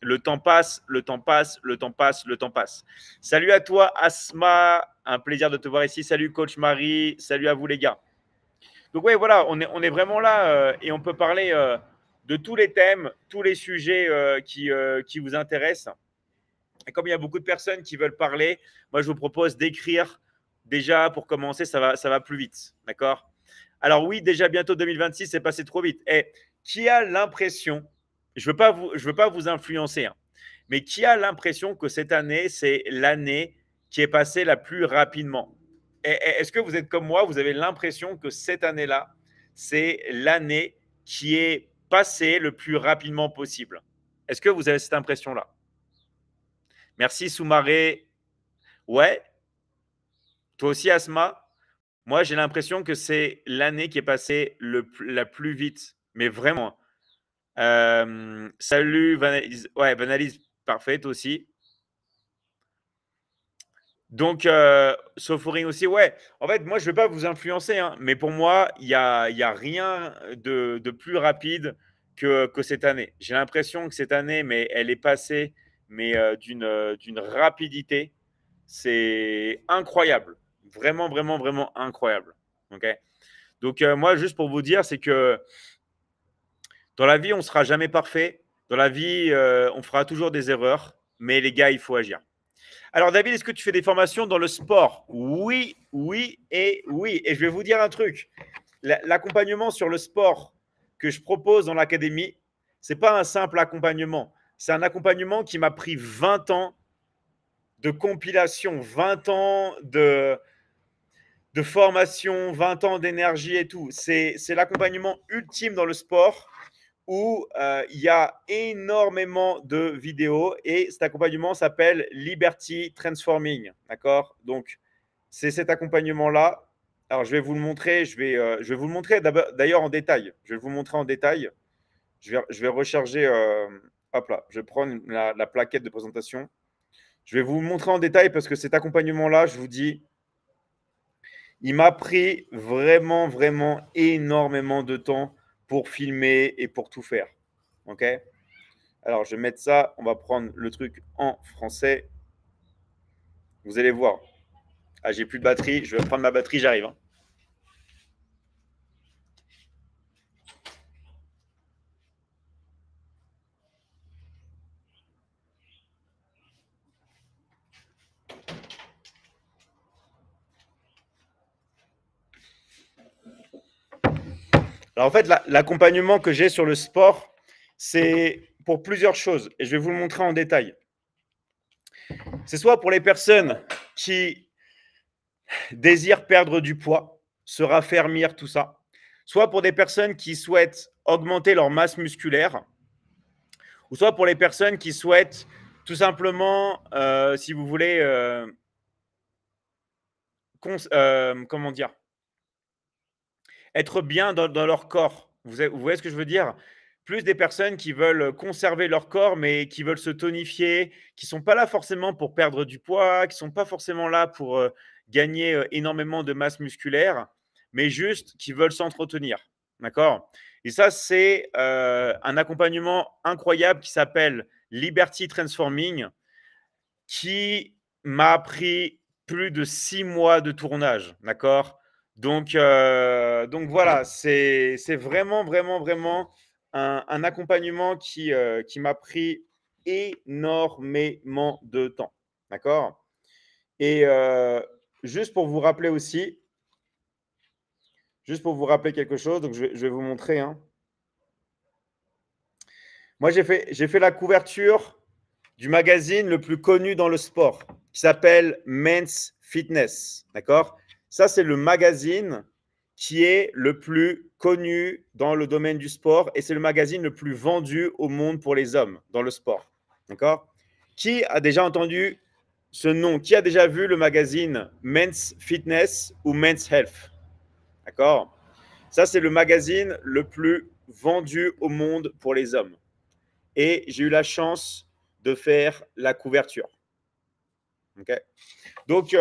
Le temps passe, le temps passe, le temps passe, le temps passe. Salut à toi, Asma. Un plaisir de te voir ici. Salut, coach Marie. Salut à vous, les gars. Donc, ouais, voilà, on est vraiment là et on peut parler de tous les thèmes, tous les sujets qui vous intéressent. Et comme il y a beaucoup de personnes qui veulent parler, moi, je vous propose d'écrire. Déjà, pour commencer, ça va plus vite. D'accord? Alors, oui, déjà bientôt 2026, c'est passé trop vite. Et qui a l'impression, je ne veux pas vous influencer, hein, mais qui a l'impression que cette année, c'est l'année qui est passée la plus rapidement? Est-ce que vous êtes comme moi, vous avez l'impression que cette année-là, c'est l'année qui est passée le plus rapidement possible? Est-ce que vous avez cette impression-là? Merci Soumaré. Ouais, toi aussi Asma. Moi, j'ai l'impression que c'est l'année qui est passée la plus vite. Mais vraiment. Salut Vanalise. Ouais, Vanalise, parfait, toi aussi. Donc, Sophoring aussi, ouais. En fait, moi, je ne vais pas vous influencer, hein, mais pour moi, il y a rien de plus rapide que cette année. J'ai l'impression que cette année, mais elle est passée mais d'une rapidité. C'est incroyable. Vraiment, vraiment, vraiment incroyable. Ok. Donc, moi, juste pour vous dire, c'est que dans la vie, on ne sera jamais parfait. Dans la vie, on fera toujours des erreurs. Mais les gars, il faut agir. Alors, David, est-ce que tu fais des formations dans le sport? Oui, oui et oui. Et je vais vous dire un truc. L'accompagnement sur le sport que je propose dans l'académie, ce n'est pas un simple accompagnement. C'est un accompagnement qui m'a pris 20 ans de compilation, 20 ans de formation, 20 ans d'énergie et tout. C'est l'accompagnement ultime dans le sport où il y a énormément de vidéos et cet accompagnement s'appelle Liberty Transforming. D'accord? Donc, c'est cet accompagnement-là. Alors, je vais vous le montrer. Je vais vous le montrer d'ailleurs en détail. Je vais vous montrer en détail. Je vais recharger. Hop là. Je vais prendre la plaquette de présentation. Je vais vous le montrer en détail parce que cet accompagnement-là, je vous dis, il m'a pris vraiment, vraiment énormément de temps pour filmer et pour tout faire. OK? Alors, je vais mettre ça. On va prendre le truc en français. Vous allez voir. Ah, j'ai plus de batterie. Je vais prendre ma batterie. J'arrive. Hein. Alors, en fait, l'accompagnement que j'ai sur le sport, c'est pour plusieurs choses. Et je vais vous le montrer en détail. C'est soit pour les personnes qui désirent perdre du poids, se raffermir, tout ça. Soit pour des personnes qui souhaitent augmenter leur masse musculaire. Ou soit pour les personnes qui souhaitent tout simplement, si vous voulez, comment dire, être bien dans leur corps. Vous voyez ce que je veux dire? Plus des personnes qui veulent conserver leur corps, mais qui veulent se tonifier, qui ne sont pas là forcément pour perdre du poids, qui ne sont pas forcément là pour gagner énormément de masse musculaire, mais juste qui veulent s'entretenir. D'accord? Et ça, c'est un accompagnement incroyable qui s'appelle Liberty Transforming, qui m'a pris plus de 6 mois de tournage. D'accord? Donc voilà, c'est vraiment, vraiment, vraiment un accompagnement qui m'a pris énormément de temps. D'accord? Et juste pour vous rappeler aussi, juste pour vous rappeler quelque chose, donc je vais vous montrer. Hein. Moi, j'ai fait la couverture du magazine le plus connu dans le sport, qui s'appelle Men's Fitness. D'accord? Ça, c'est le magazine qui est le plus connu dans le domaine du sport et c'est le magazine le plus vendu au monde pour les hommes dans le sport. D'accord? Qui a déjà entendu ce nom? Qui a déjà vu le magazine Men's Fitness ou Men's Health? D'accord? Ça, c'est le magazine le plus vendu au monde pour les hommes. Et j'ai eu la chance de faire la couverture. Okay? Donc,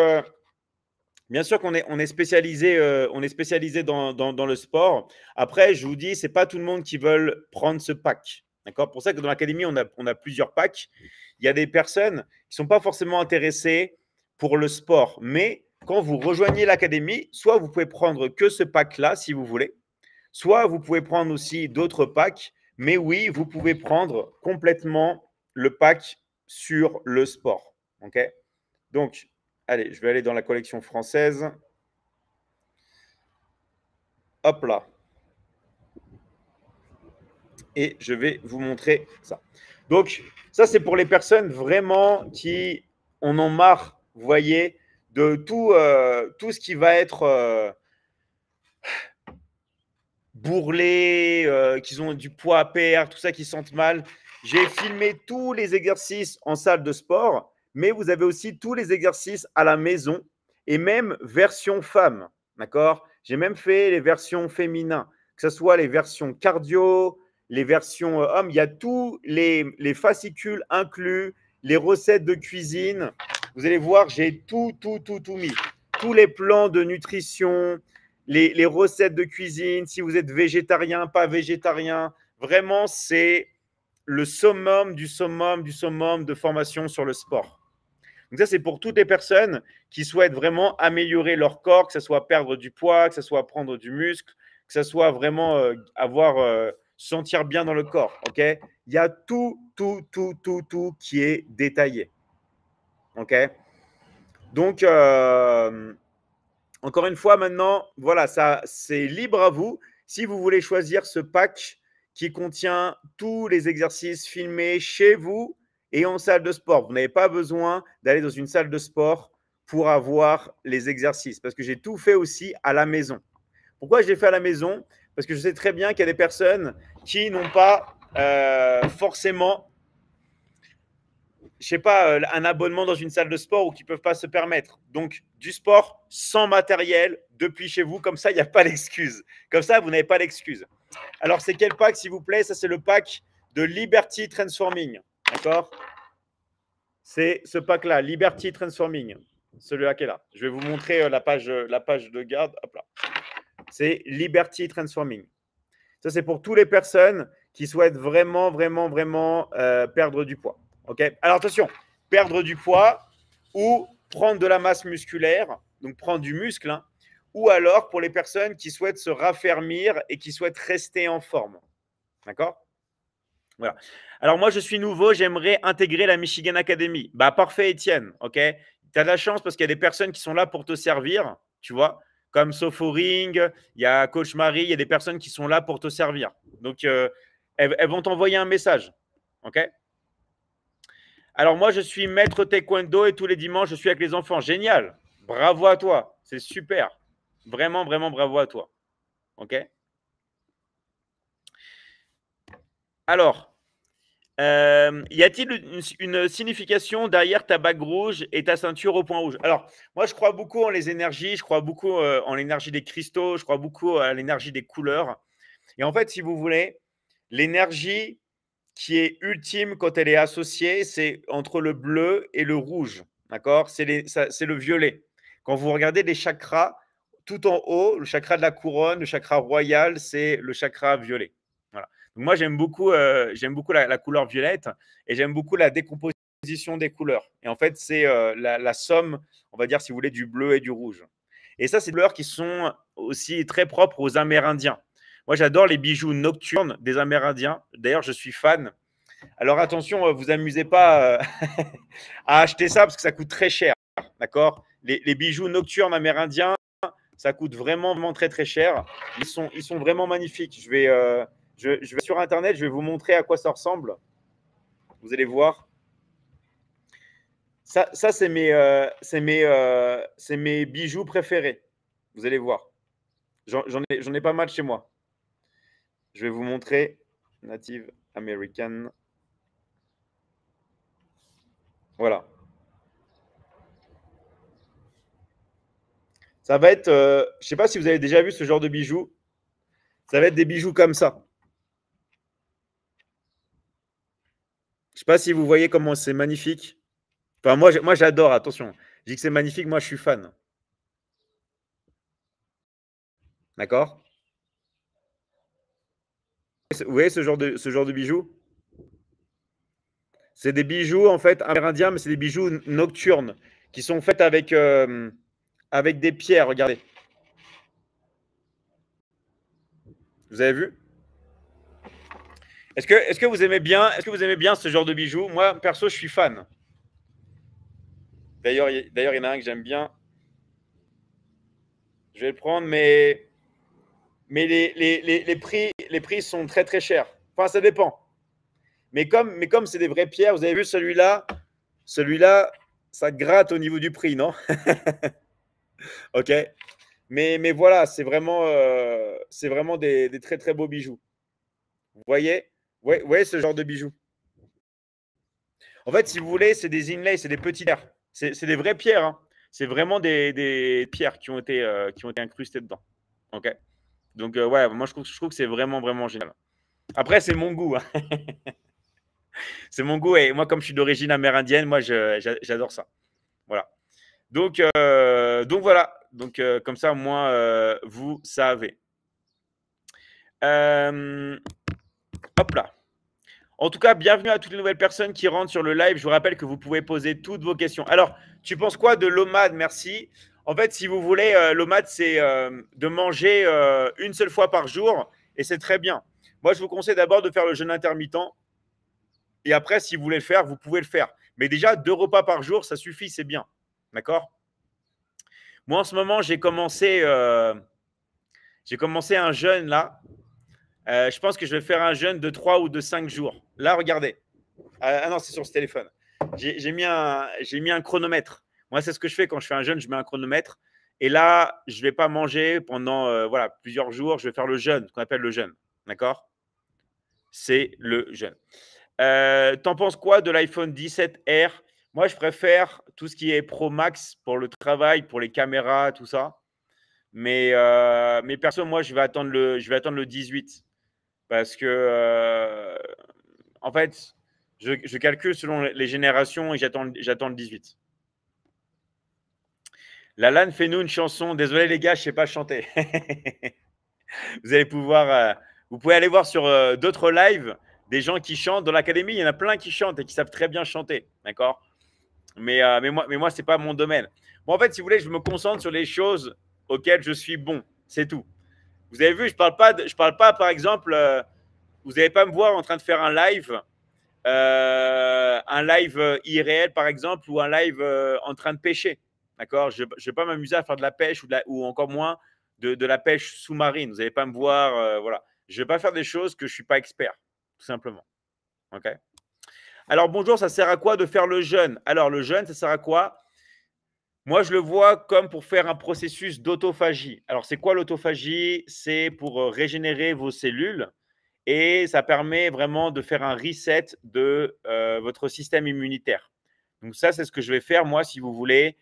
bien sûr qu'on est, on est spécialisé dans le sport. Après, je vous dis, ce n'est pas tout le monde qui veut prendre ce pack. D'accord? Pour ça que dans l'académie, on a plusieurs packs. Il y a des personnes qui ne sont pas forcément intéressées pour le sport. Mais quand vous rejoignez l'académie, soit vous pouvez prendre que ce pack-là si vous voulez, soit vous pouvez prendre aussi d'autres packs. Mais oui, vous pouvez prendre complètement le pack sur le sport. OK? Donc, allez, je vais aller dans la collection française. Hop là. Et je vais vous montrer ça. Donc, ça, c'est pour les personnes vraiment qui en ont marre, vous voyez, de tout ce qui va être bourrelé, qu'ils ont du poids à perdre, tout ça, qui sentent mal. J'ai filmé tous les exercices en salle de sport, mais vous avez aussi tous les exercices à la maison et même version femme. D'accord? J'ai même fait les versions féminines, que ce soit les versions cardio, les versions hommes. Il y a tous les fascicules inclus, les recettes de cuisine. Vous allez voir, j'ai tout mis. Tous les plans de nutrition, les recettes de cuisine, si vous êtes végétarien, pas végétarien. Vraiment, c'est le summum du summum du summum de formation sur le sport. Donc ça, c'est pour toutes les personnes qui souhaitent vraiment améliorer leur corps, que ce soit perdre du poids, que ce soit prendre du muscle, que ce soit vraiment sentir bien dans le corps. Ok? Il y a tout qui est détaillé. Ok? Donc, encore une fois, maintenant, voilà, ça, c'est libre à vous. Si vous voulez choisir ce pack qui contient tous les exercices filmés chez vous et en salle de sport, vous n'avez pas besoin d'aller dans une salle de sport pour avoir les exercices parce que j'ai tout fait aussi à la maison. Pourquoi je l'ai fait à la maison? Parce que je sais très bien qu'il y a des personnes qui n'ont pas forcément, je sais pas, un abonnement dans une salle de sport ou qui ne peuvent pas se permettre. Donc, du sport sans matériel depuis chez vous, comme ça, il n'y a pas d'excuse. Comme ça, vous n'avez pas d'excuse. Alors, c'est quel pack, s'il vous plaît? Ça, c'est le pack de Liberty Transforming. D'accord? C'est ce pack-là, Liberty Transforming. Celui-là qui est là. Je vais vous montrer la page de garde. Hop là. C'est Liberty Transforming. Ça, c'est pour toutes les personnes qui souhaitent vraiment perdre du poids. Ok? Alors attention, perdre du poids ou prendre de la masse musculaire, donc prendre du muscle, hein, ou alors pour les personnes qui souhaitent se raffermir et qui souhaitent rester en forme. D'accord? Voilà. Alors moi, je suis nouveau, j'aimerais intégrer la Michigan Academy. Bah parfait, Étienne. Ok? Tu as de la chance parce qu'il y a des personnes qui sont là pour te servir, tu vois, comme Sophoring, il y a Coach Marie, il y a des personnes qui sont là pour te servir. Donc, elles vont t'envoyer un message. OK? Alors, moi, je suis maître taekwondo et tous les dimanches, je suis avec les enfants. Génial. Bravo à toi. C'est super. Vraiment bravo à toi. OK? Alors, y a-t-il une signification derrière ta bague rouge et ta ceinture au point rouge? Alors, moi, je crois beaucoup en les énergies, je crois beaucoup en l'énergie des cristaux, je crois beaucoup à l'énergie des couleurs. Et en fait, si vous voulez, l'énergie qui est ultime quand elle est associée, c'est entre le bleu et le rouge. D'accord? C'est le violet. Quand vous regardez les chakras, tout en haut, le chakra de la couronne, le chakra royal, c'est le chakra violet. Voilà. Donc moi, j'aime beaucoup la couleur violette et j'aime beaucoup la décomposition des couleurs. Et en fait, c'est la somme, on va dire, si vous voulez, du bleu et du rouge. Et ça, c'est des couleurs qui sont aussi très propres aux Amérindiens. Moi, j'adore les bijoux nocturnes des Amérindiens. D'ailleurs, je suis fan. Alors attention, vous amusez pas à acheter ça parce que ça coûte très cher. D'accord? Les bijoux nocturnes amérindiens, ça coûte vraiment très cher. Ils sont vraiment magnifiques. Je vais sur Internet, je vais vous montrer à quoi ça ressemble. Vous allez voir. Ça c'est mes bijoux préférés. Vous allez voir. J'en ai pas mal chez moi. Je vais vous montrer. Native American. Voilà. Ça va être, je ne sais pas si vous avez déjà vu ce genre de bijoux. Ça va être des bijoux comme ça. Je ne sais pas si vous voyez comment c'est magnifique. Enfin, moi j'adore, attention. Je dis que c'est magnifique, moi je suis fan. D'accord? Vous voyez ce genre de bijoux? C'est des bijoux en fait amérindiens, mais c'est des bijoux nocturnes qui sont faits avec des pierres. Regardez. Vous avez vu? Est-ce que vous aimez bien, est-ce que vous aimez bien ce genre de bijoux? Moi, perso, je suis fan. D'ailleurs, il y en a un que j'aime bien. Je vais le prendre, mais les prix sont très très chers. Enfin, ça dépend. Mais comme c'est des vraies pierres, vous avez vu celui-là, ça gratte au niveau du prix, non? Ok. Mais voilà, c'est vraiment des très très beaux bijoux. Vous voyez? Ouais, ouais, ce genre de bijoux. En fait, si vous voulez, c'est des inlays, c'est des petites pierres. C'est des vraies pierres, hein. C'est vraiment des pierres qui ont été incrustées dedans. Ok. Donc, ouais, moi, je trouve que c'est vraiment, vraiment génial. Après, c'est mon goût, hein. C'est mon goût. Et moi, comme je suis d'origine amérindienne, moi, j'adore ça. Voilà. Donc voilà. Donc, comme ça, moi, vous savez. Euh, hop là. En tout cas, bienvenue à toutes les nouvelles personnes qui rentrent sur le live. Je vous rappelle que vous pouvez poser toutes vos questions. Alors, tu penses quoi de l'OMAD? Merci. En fait, si vous voulez, l'OMAD, c'est de manger une seule fois par jour et c'est très bien. Moi, je vous conseille d'abord de faire le jeûne intermittent et après, si vous voulez le faire, vous pouvez le faire. Mais déjà, 2 repas par jour, ça suffit, c'est bien. D'accord? Moi, en ce moment, j'ai commencé un jeûne là. Je pense que je vais faire un jeûne de 3 ou de 5 jours. Là, regardez. Ah non, c'est sur ce téléphone. J'ai mis un chronomètre. Moi, c'est ce que je fais quand je fais un jeûne, je mets un chronomètre. Et là, je ne vais pas manger pendant voilà, plusieurs jours. Je vais faire le jeûne, ce qu'on appelle le jeûne. D'accord? C'est le jeûne. T'en penses quoi de l'iPhone 17R? Moi, je préfère tout ce qui est Pro Max pour le travail, pour les caméras, tout ça. Mais perso, moi, je vais attendre le 18 parce que, en fait, je calcule selon les générations et j'attends le 18. Lalanne, fais-nous une chanson. Désolé les gars, je ne sais pas chanter. Vous allez vous pouvez aller voir sur d'autres lives des gens qui chantent. Dans l'académie, il y en a plein qui chantent et qui savent très bien chanter. D'accord? Mais moi, ce n'est pas mon domaine. Moi, en fait, si vous voulez, je me concentre sur les choses auxquelles je suis bon. C'est tout. Vous avez vu, je parle pas, par exemple, vous n'allez pas me voir en train de faire un live irréel, par exemple, ou un live en train de pêcher. D'accord? Je ne vais pas m'amuser à faire de la pêche ou encore moins de la pêche sous-marine. Vous n'allez pas me voir. Voilà. Je ne vais pas faire des choses que je ne suis pas expert, tout simplement. OK? Alors, bonjour, ça sert à quoi de faire le jeûne? Alors, le jeûne, ça sert à quoi? Moi, je le vois comme pour faire un processus d'autophagie. Alors, c'est quoi l'autophagie? C'est pour régénérer vos cellules et ça permet vraiment de faire un reset de votre système immunitaire. Donc ça, c'est ce que je vais faire, moi, si vous voulez.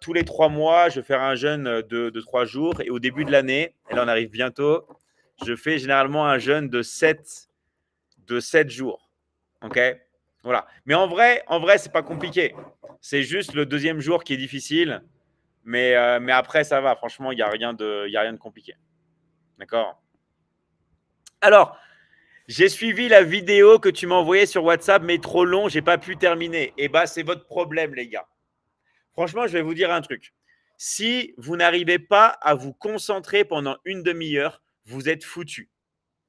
Tous les 3 mois, je vais faire un jeûne de 3 jours et au début de l'année, et là on arrive bientôt, je fais généralement un jeûne de sept jours. OK? Voilà. Mais en vrai, c'est pas compliqué. C'est juste le deuxième jour qui est difficile. Mais après, ça va. Franchement, il y a rien de compliqué. D'accord? Alors, j'ai suivi la vidéo que tu m'as envoyée sur WhatsApp, mais trop long, j'ai pas pu terminer. Eh bien, c'est votre problème, les gars. Franchement, je vais vous dire un truc. Si vous n'arrivez pas à vous concentrer pendant une demi-heure, vous êtes foutu.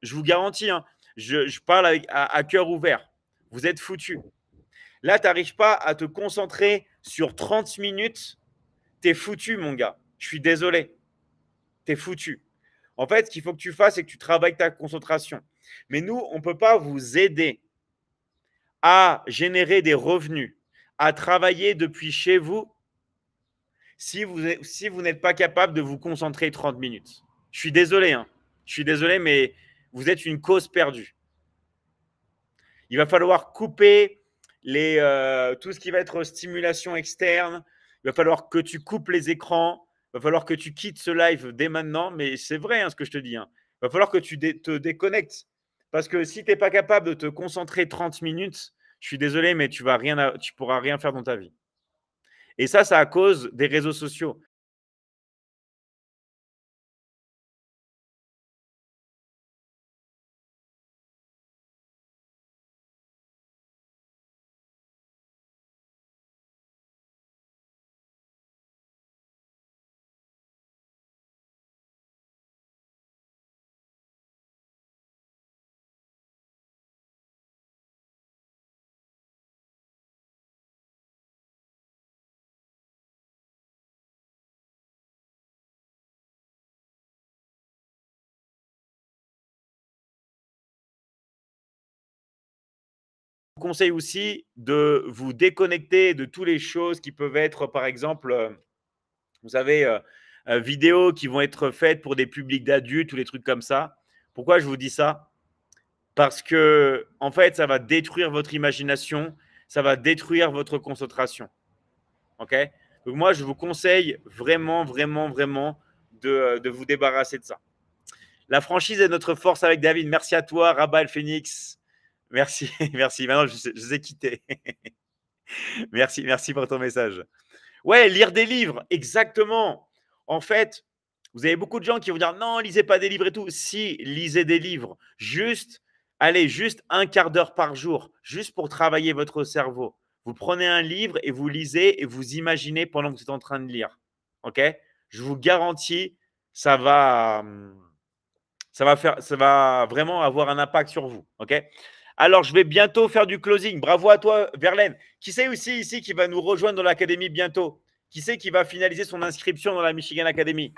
Je vous garantis, hein, je parle à cœur ouvert. Vous êtes foutu. Là, tu n'arrives pas à te concentrer sur 30 minutes. Tu es foutu, mon gars. Je suis désolé. Tu es foutu. En fait, ce qu'il faut que tu fasses, c'est que tu travailles ta concentration. Mais nous, on ne peut pas vous aider à générer des revenus, à travailler depuis chez vous, si vous n'êtes pas capable de vous concentrer 30 minutes. Je suis désolé, hein. Je suis désolé, mais vous êtes une cause perdue. Il va falloir couper tout ce qui va être stimulation externe. Il va falloir que tu coupes les écrans. Il va falloir que tu quittes ce live dès maintenant. Mais c'est vrai, hein, ce que je te dis, hein. Il va falloir que tu te déconnectes. Parce que si tu n'es pas capable de te concentrer 30 minutes, je suis désolé, mais tu ne pourras rien faire dans ta vie. Et ça, c'est à cause des réseaux sociaux. conseille aussi de vous déconnecter de toutes les choses qui peuvent être, par exemple, vous savez, vidéos qui vont être faites pour des publics d'adultes ou des trucs comme ça. Pourquoi je vous dis ça? Parce que, en fait, ça va détruire votre imagination, ça va détruire votre concentration. OK? Donc, moi, je vous conseille vraiment, vraiment, vraiment de vous débarrasser de ça. La franchise est notre force avec David. Merci à toi, Rabat El Phoenix. Merci, merci. Maintenant, je vous ai quitté. Merci, merci pour ton message. Ouais, lire des livres, exactement. En fait, vous avez beaucoup de gens qui vont dire non, lisez pas des livres et tout. Si, lisez des livres. Juste, allez, juste un quart d'heure par jour, juste pour travailler votre cerveau. Vous prenez un livre et vous lisez et vous imaginez pendant que vous êtes en train de lire. OK? Je vous garantis, ça va, ça va vraiment avoir un impact sur vous. OK? Alors, je vais bientôt faire du closing. Bravo à toi, Verlaine. Qui c'est aussi ici qui va nous rejoindre dans l'académie bientôt? Qui c'est qui va finaliser son inscription dans la Michigan Academy?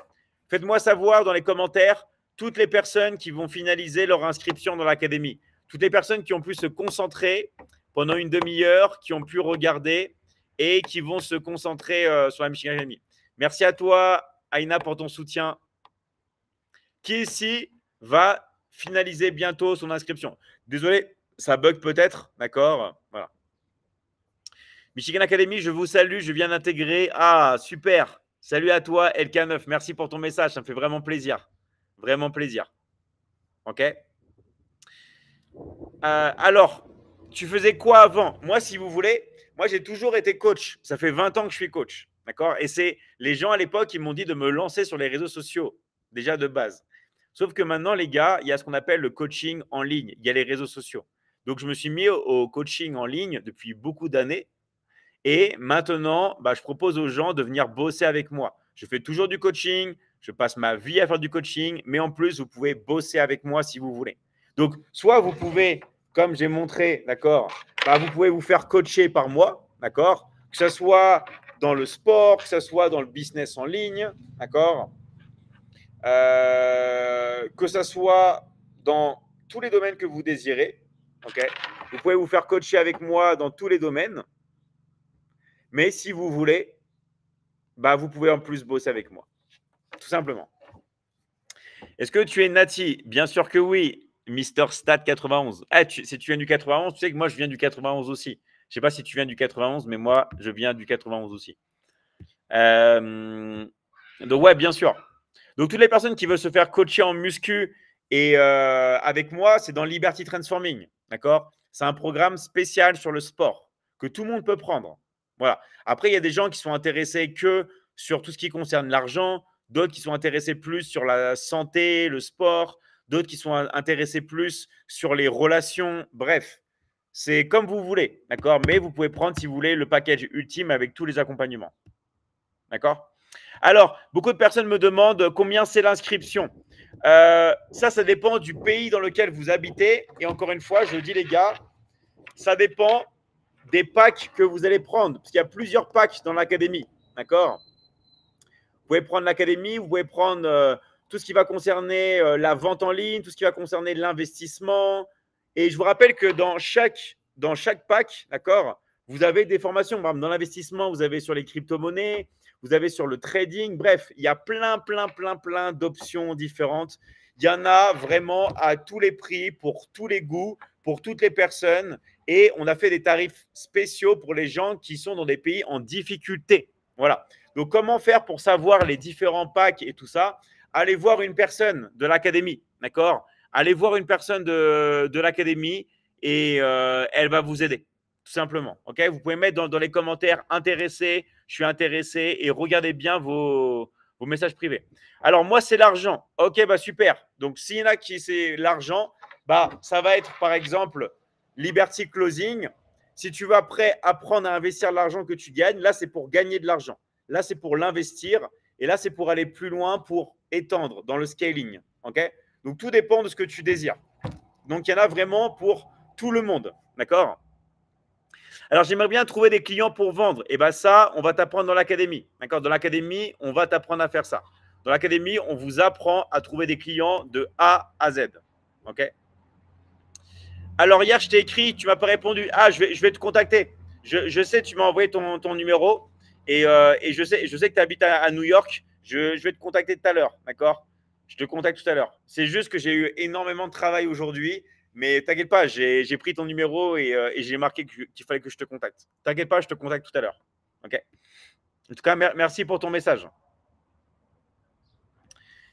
Faites-moi savoir dans les commentaires toutes les personnes qui vont finaliser leur inscription dans l'académie. Toutes les personnes qui ont pu se concentrer pendant une demi-heure, qui ont pu regarder et qui vont se concentrer sur la Michigan Academy. Merci à toi, Aina, pour ton soutien. Qui ici va finaliser bientôt son inscription? Désolé, ça bug peut-être, d'accord? Voilà. Michigan Academy, je vous salue, je viens d'intégrer. Ah, super. Salut à toi, LK9. Merci pour ton message, ça me fait vraiment plaisir. Vraiment plaisir. OK? Alors, tu faisais quoi avant? Moi, si vous voulez, moi, j'ai toujours été coach. Ça fait 20 ans que je suis coach. D'accord? Et c'est les gens à l'époque qui m'ont dit de me lancer sur les réseaux sociaux, déjà de base. Sauf que maintenant, les gars, il y a ce qu'on appelle le coaching en ligne. Il y a les réseaux sociaux. Donc, je me suis mis au coaching en ligne depuis beaucoup d'années. Et maintenant, je propose aux gens de venir bosser avec moi. Je fais toujours du coaching. Je passe ma vie à faire du coaching. Mais en plus, vous pouvez bosser avec moi si vous voulez. Donc, soit vous pouvez, comme j'ai montré, d'accord, vous pouvez vous faire coacher par moi, d'accord, que ce soit dans le sport, que ce soit dans le business en ligne, d'accord, que ce soit dans tous les domaines que vous désirez, ok. Vous pouvez vous faire coacher avec moi dans tous les domaines, mais si vous voulez, vous pouvez en plus bosser avec moi, tout simplement. Est-ce que tu es Nati? Bien sûr que oui, Mister Stat 91. Si tu viens du 91, tu sais que moi, je viens du 91 aussi. Je ne sais pas si tu viens du 91, mais moi, je viens du 91 aussi. Donc, ouais, bien sûr. Donc, toutes les personnes qui veulent se faire coacher en muscu et avec moi, c'est dans Liberty Transforming. D'accord? C'est un programme spécial sur le sport que tout le monde peut prendre. Voilà. Après, il y a des gens qui sont intéressés que sur tout ce qui concerne l'argent, d'autres qui sont intéressés plus sur la santé, le sport, d'autres qui sont intéressés plus sur les relations. Bref, c'est comme vous voulez. D'accord? Mais vous pouvez prendre, si vous voulez, le package ultime avec tous les accompagnements. D'accord? Alors, beaucoup de personnes me demandent combien c'est l'inscription. Ça dépend du pays dans lequel vous habitez. Et encore une fois, je dis les gars, ça dépend des packs que vous allez prendre. Parce qu'il y a plusieurs packs dans l'académie. D'accord? Vous pouvez prendre l'académie, vous pouvez prendre tout ce qui va concerner la vente en ligne, tout ce qui va concerner l'investissement. Et je vous rappelle que dans chaque pack, d'accord, vous avez des formations. Par exemple, dans l'investissement, vous avez sur les crypto-monnaies, vous avez sur le trading. Bref, il y a plein d'options différentes. Il y en a vraiment à tous les prix, pour tous les goûts, pour toutes les personnes. Et on a fait des tarifs spéciaux pour les gens qui sont dans des pays en difficulté. Voilà. Donc, comment faire pour savoir les différents packs et tout ça? Allez voir une personne de l'académie, d'accord? Allez voir une personne de l'académie et elle va vous aider, tout simplement. Ok? Vous pouvez mettre dans les commentaires « intéressé »,« je suis intéressé » et regardez bien vos messages privés. Alors, moi, c'est l'argent. Ok, super. Donc, s'il y en a qui c'est l'argent, ça va être, par exemple, Liberty Closing. Si tu veux après apprendre à investir l'argent que tu gagnes, là, c'est pour gagner de l'argent. Là, c'est pour l'investir. Et là, c'est pour aller plus loin, pour étendre dans le scaling. Okay? Donc, tout dépend de ce que tu désires. Donc, il y en a vraiment pour tout le monde. D'accord? Alors, j'aimerais bien trouver des clients pour vendre. Et ça, on va t'apprendre dans l'académie. D'accord? Dans l'académie, on va t'apprendre à faire ça. Dans l'académie, on vous apprend à trouver des clients de A à Z. OK? Alors hier, je t'ai écrit, tu m'as pas répondu. Ah, je vais te contacter. Je sais, tu m'as envoyé ton numéro et je sais que tu habites à New York. Je vais te contacter tout à l'heure, d'accord? Je te contacte tout à l'heure. C'est juste que j'ai eu énormément de travail aujourd'hui, mais t'inquiète pas, j'ai pris ton numéro et j'ai marqué qu'il fallait que je te contacte. T'inquiète pas, je te contacte tout à l'heure. Ok. En tout cas, merci pour ton message.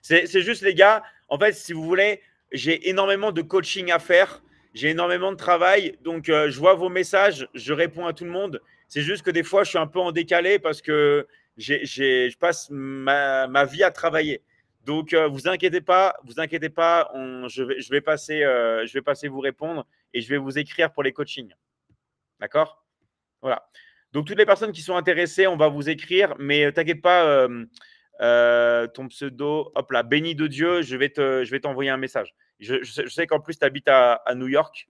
C'est juste, les gars, en fait, si vous voulez, j'ai énormément de coaching à faire. J'ai énormément de travail. Donc, je vois vos messages, je réponds à tout le monde. C'est juste que des fois, je suis un peu en décalé parce que je passe ma vie à travailler. Donc, vous inquiétez pas, je vais passer vous répondre et je vais vous écrire pour les coachings. D'accord? Voilà. Donc, toutes les personnes qui sont intéressées, on va vous écrire, mais t'inquiète pas, ton pseudo, hop là, béni de Dieu, je vais t'envoyer un message. Je sais qu'en plus, tu habites à New York,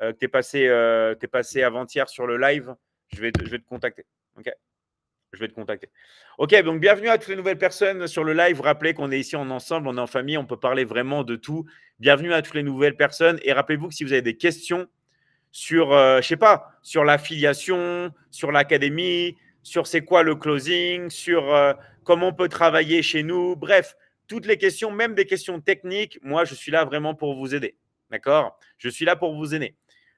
que t'es passé avant-hier sur le live. Je vais te contacter. Ok. Je vais te contacter. Ok, donc bienvenue à toutes les nouvelles personnes sur le live. Rappelez qu'on est ici en ensemble, on est en famille, on peut parler vraiment de tout. Bienvenue à toutes les nouvelles personnes. Et rappelez-vous que si vous avez des questions, sur, je sais pas, sur l'affiliation, sur l'académie, sur c'est quoi le closing, sur comment on peut travailler chez nous. Bref, toutes les questions, même des questions techniques, moi, je suis là vraiment pour vous aider. D'accord? Je suis là pour vous aider.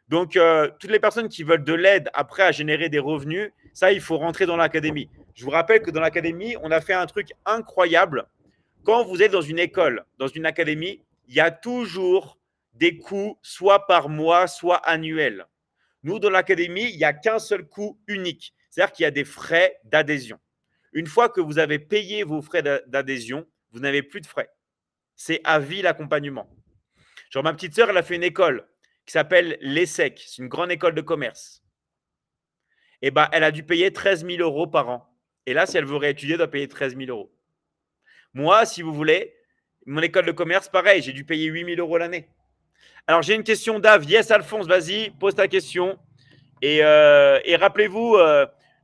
Donc, toutes les personnes qui veulent de l'aide après à générer des revenus, ça, il faut rentrer dans l'académie. Je vous rappelle que dans l'académie, on a fait un truc incroyable. Quand vous êtes dans une école, dans une académie, il y a toujours des coûts, soit par mois, soit annuels. Nous, dans l'académie, il n'y a qu'un seul coût unique. C'est-à-dire qu'il y a des frais d'adhésion. Une fois que vous avez payé vos frais d'adhésion, vous n'avez plus de frais. C'est à vie l'accompagnement. Genre, ma petite sœur, elle a fait une école qui s'appelle l'ESSEC. C'est une grande école de commerce. Et ben, elle a dû payer 13 000 euros par an. Et là, si elle veut réétudier, elle doit payer 13 000 euros. Moi, si vous voulez, mon école de commerce, pareil, j'ai dû payer 8 000 euros l'année. Alors, j'ai une question d'Ave. Yes, Alphonse, vas-y, pose ta question. Et rappelez-vous,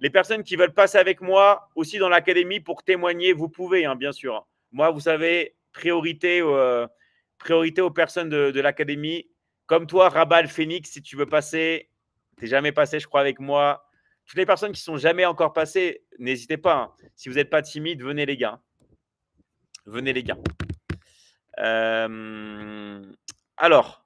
les personnes qui veulent passer avec moi aussi dans l'académie pour témoigner, vous pouvez, hein, bien sûr. Moi, vous savez, priorité aux personnes de l'académie. Comme toi, Rabal Phoenix, si tu veux passer, tu n'es jamais passé, je crois, avec moi. Toutes les personnes qui ne sont jamais encore passées, n'hésitez pas. Hein. Si vous n'êtes pas timide, venez les gars. Venez les gars. Alors,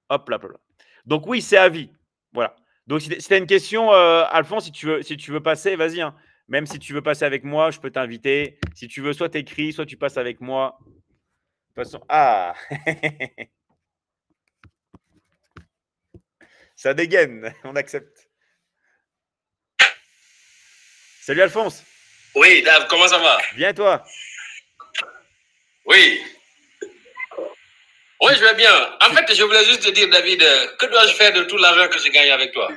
hop là, hop là. Donc oui, c'est à vie. Voilà. Donc si tu as une question, Alphonse, si tu veux passer, vas-y. Hein. Même si tu veux passer avec moi, je peux t'inviter. Si tu veux, soit tu écris, soit tu passes avec moi. De toute façon, ah ça dégaine, on accepte. Salut Alphonse. Oui, Dave, comment ça va? Bien toi? Oui. Oui, je vais bien. En fait, je voulais juste te dire, David, que dois-je faire de tout l'argent que je gagne avec toi?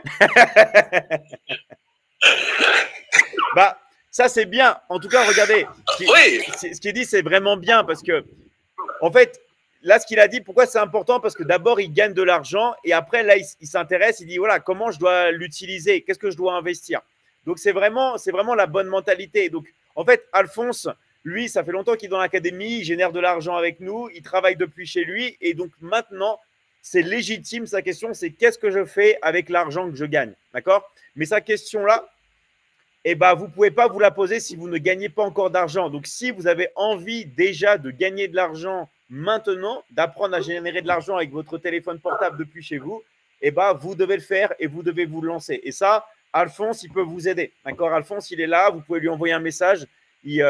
Bah, ça c'est bien. En tout cas, regardez. Oui. Ce qu'il dit, c'est vraiment bien parce que, en fait, là, ce qu'il a dit, pourquoi c'est important? Parce que d'abord, il gagne de l'argent et après, là, il s'intéresse, il dit, voilà, comment je dois l'utiliser? Qu'est-ce que je dois investir? Donc, c'est vraiment la bonne mentalité. Donc, en fait, Alphonse, lui, ça fait longtemps qu'il est dans l'académie, il génère de l'argent avec nous, il travaille depuis chez lui. Et donc, maintenant, c'est légitime, sa question, c'est qu'est-ce que je fais avec l'argent que je gagne? D'accord? Mais sa question-là, eh ben, vous ne pouvez pas vous la poser si vous ne gagnez pas encore d'argent. Donc, si vous avez envie déjà de gagner de l'argent maintenant, d'apprendre à générer de l'argent avec votre téléphone portable depuis chez vous, eh ben, vous devez le faire et vous devez vous lancer. Et ça, Alphonse, il peut vous aider. D'accord? Alphonse, il est là, vous pouvez lui envoyer un message. Il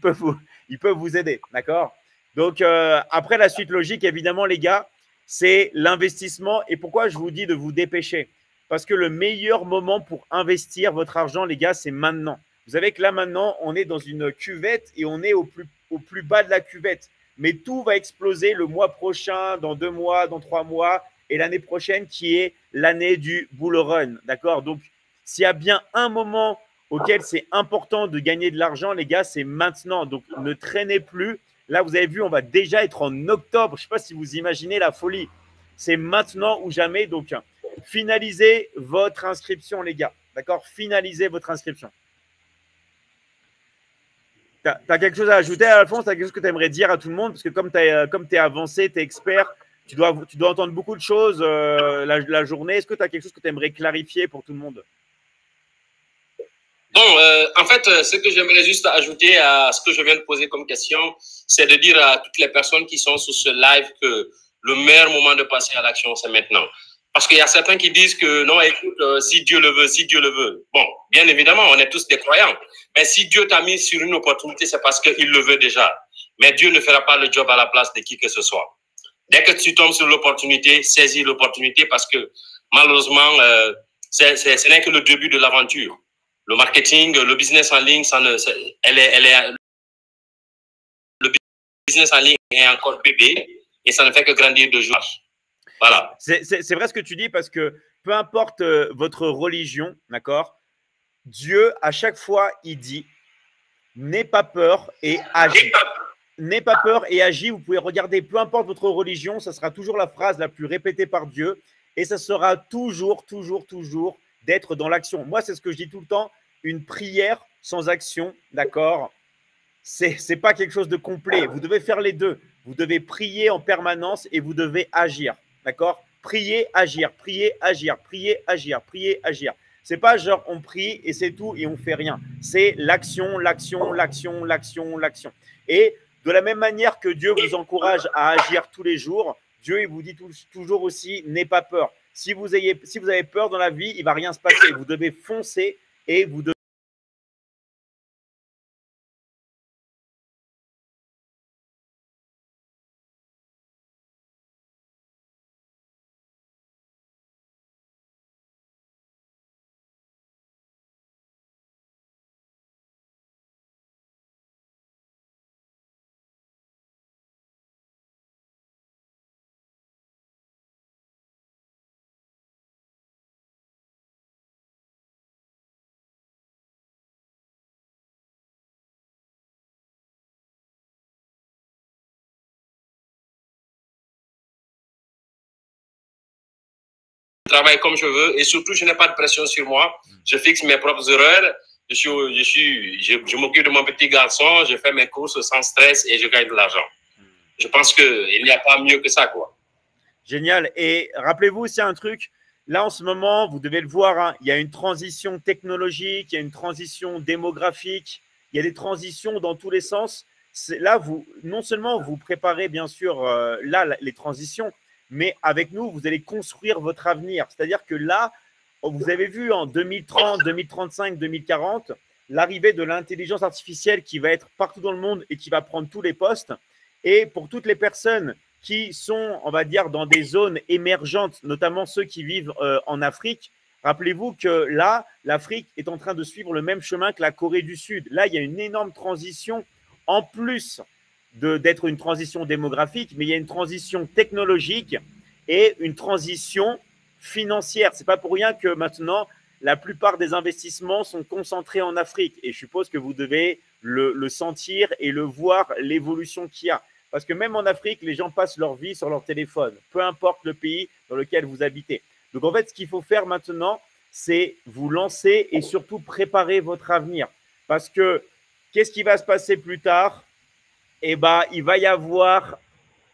peut vous aider. D'accord? Donc, après, la suite logique, évidemment, les gars, c'est l'investissement. Et pourquoi je vous dis de vous dépêcher? Parce que le meilleur moment pour investir votre argent, les gars, c'est maintenant. Vous savez que là, maintenant, on est dans une cuvette et on est au plus bas de la cuvette. Mais tout va exploser le mois prochain, dans 2 mois, dans 3 mois et l'année prochaine qui est l'année du bull run. D'accord? Donc, s'il y a bien un moment auquel c'est important de gagner de l'argent, les gars, c'est maintenant. Donc, ne traînez plus. Là, vous avez vu, on va déjà être en octobre. Je ne sais pas si vous imaginez la folie. C'est maintenant ou jamais. Donc, finalisez votre inscription, les gars. D'accord? Finalisez votre inscription. Tu as quelque chose à ajouter, Alphonse? Tu as quelque chose que tu aimerais dire à tout le monde? Parce que comme tu es avancé, tu es expert, tu dois entendre beaucoup de choses la journée. Est-ce que tu as quelque chose que tu aimerais clarifier pour tout le monde? Bon, en fait, ce que j'aimerais juste ajouter à ce que je viens de poser comme question, c'est de dire à toutes les personnes qui sont sur ce live que le meilleur moment de passer à l'action, c'est maintenant. Parce qu'il y a certains qui disent que non, écoute, si Dieu le veut, si Dieu le veut. Bon, bien évidemment, on est tous des croyants. Mais si Dieu t'a mis sur une opportunité, c'est parce qu'il le veut déjà. Mais Dieu ne fera pas le job à la place de qui que ce soit. Dès que tu tombes sur l'opportunité, saisis l'opportunité parce que malheureusement, ce n'est que le début de l'aventure. Le marketing, le business en ligne, le business en ligne est encore bébé et ça ne fait que grandir de jour. Voilà. C'est vrai ce que tu dis parce que peu importe votre religion, d'accord, Dieu, à chaque fois, il dit n'aie pas peur et agis. N'aie pas peur et agis. Vous pouvez regarder, peu importe votre religion, ça sera toujours la phrase la plus répétée par Dieu et ça sera toujours d'être dans l'action. Moi, c'est ce que je dis tout le temps, une prière sans action, d'accord, c'est pas quelque chose de complet. Vous devez faire les deux. Vous devez prier en permanence et vous devez agir, d'accord? Prier, agir, prier, agir, prier, agir, prier, agir. C'est pas genre on prie et c'est tout et on fait rien. C'est l'action, l'action, l'action, l'action, l'action. Et de la même manière que Dieu vous encourage à agir tous les jours, Dieu il vous dit toujours aussi n'aie pas peur. Si vous avez peur dans la vie, il ne va rien se passer. Vous devez foncer et vous devez travaille comme je veux et surtout, je n'ai pas de pression sur moi. Je fixe mes propres horaires. Je m'occupe de mon petit garçon, je fais mes courses sans stress et je gagne de l'argent. Je pense qu'il n'y a pas mieux que ça, quoi. Génial. Et rappelez-vous aussi un truc. Là, en ce moment, vous devez le voir, hein, il y a une transition technologique, il y a une transition démographique, il y a des transitions dans tous les sens. Là, non seulement vous préparez, bien sûr, les transitions, mais avec nous, vous allez construire votre avenir. C'est-à-dire que là, vous avez vu en 2030, 2035, 2040, l'arrivée de l'intelligence artificielle qui va être partout dans le monde et qui va prendre tous les postes. Et pour toutes les personnes qui sont, on va dire, dans des zones émergentes, notamment ceux qui vivent en Afrique, rappelez-vous que là, l'Afrique est en train de suivre le même chemin que la Corée du Sud. Là, il y a une énorme transition, en plus d'être une transition démographique, mais il y a une transition technologique et une transition financière. Ce n'est pas pour rien que maintenant, la plupart des investissements sont concentrés en Afrique. Et je suppose que vous devez le sentir et le voir, l'évolution qu'il y a. Parce que même en Afrique, les gens passent leur vie sur leur téléphone, peu importe le pays dans lequel vous habitez. Donc en fait, ce qu'il faut faire maintenant, c'est vous lancer et surtout préparer votre avenir. Parce que qu'est-ce qui va se passer plus tard? Eh bien, il va y avoir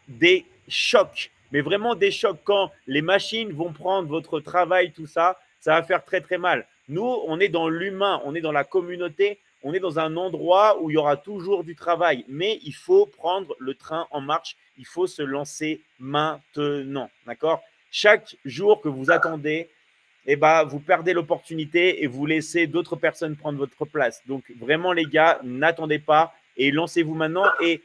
des chocs, mais vraiment des chocs. Quand les machines vont prendre votre travail, tout ça, ça va faire très très mal. Nous, on est dans l'humain, on est dans la communauté, on est dans un endroit où il y aura toujours du travail, mais il faut prendre le train en marche, il faut se lancer maintenant, d'accord? Chaque jour que vous attendez, eh ben, vous perdez l'opportunité et vous laissez d'autres personnes prendre votre place. Donc vraiment les gars, n'attendez pas et lancez-vous maintenant. Et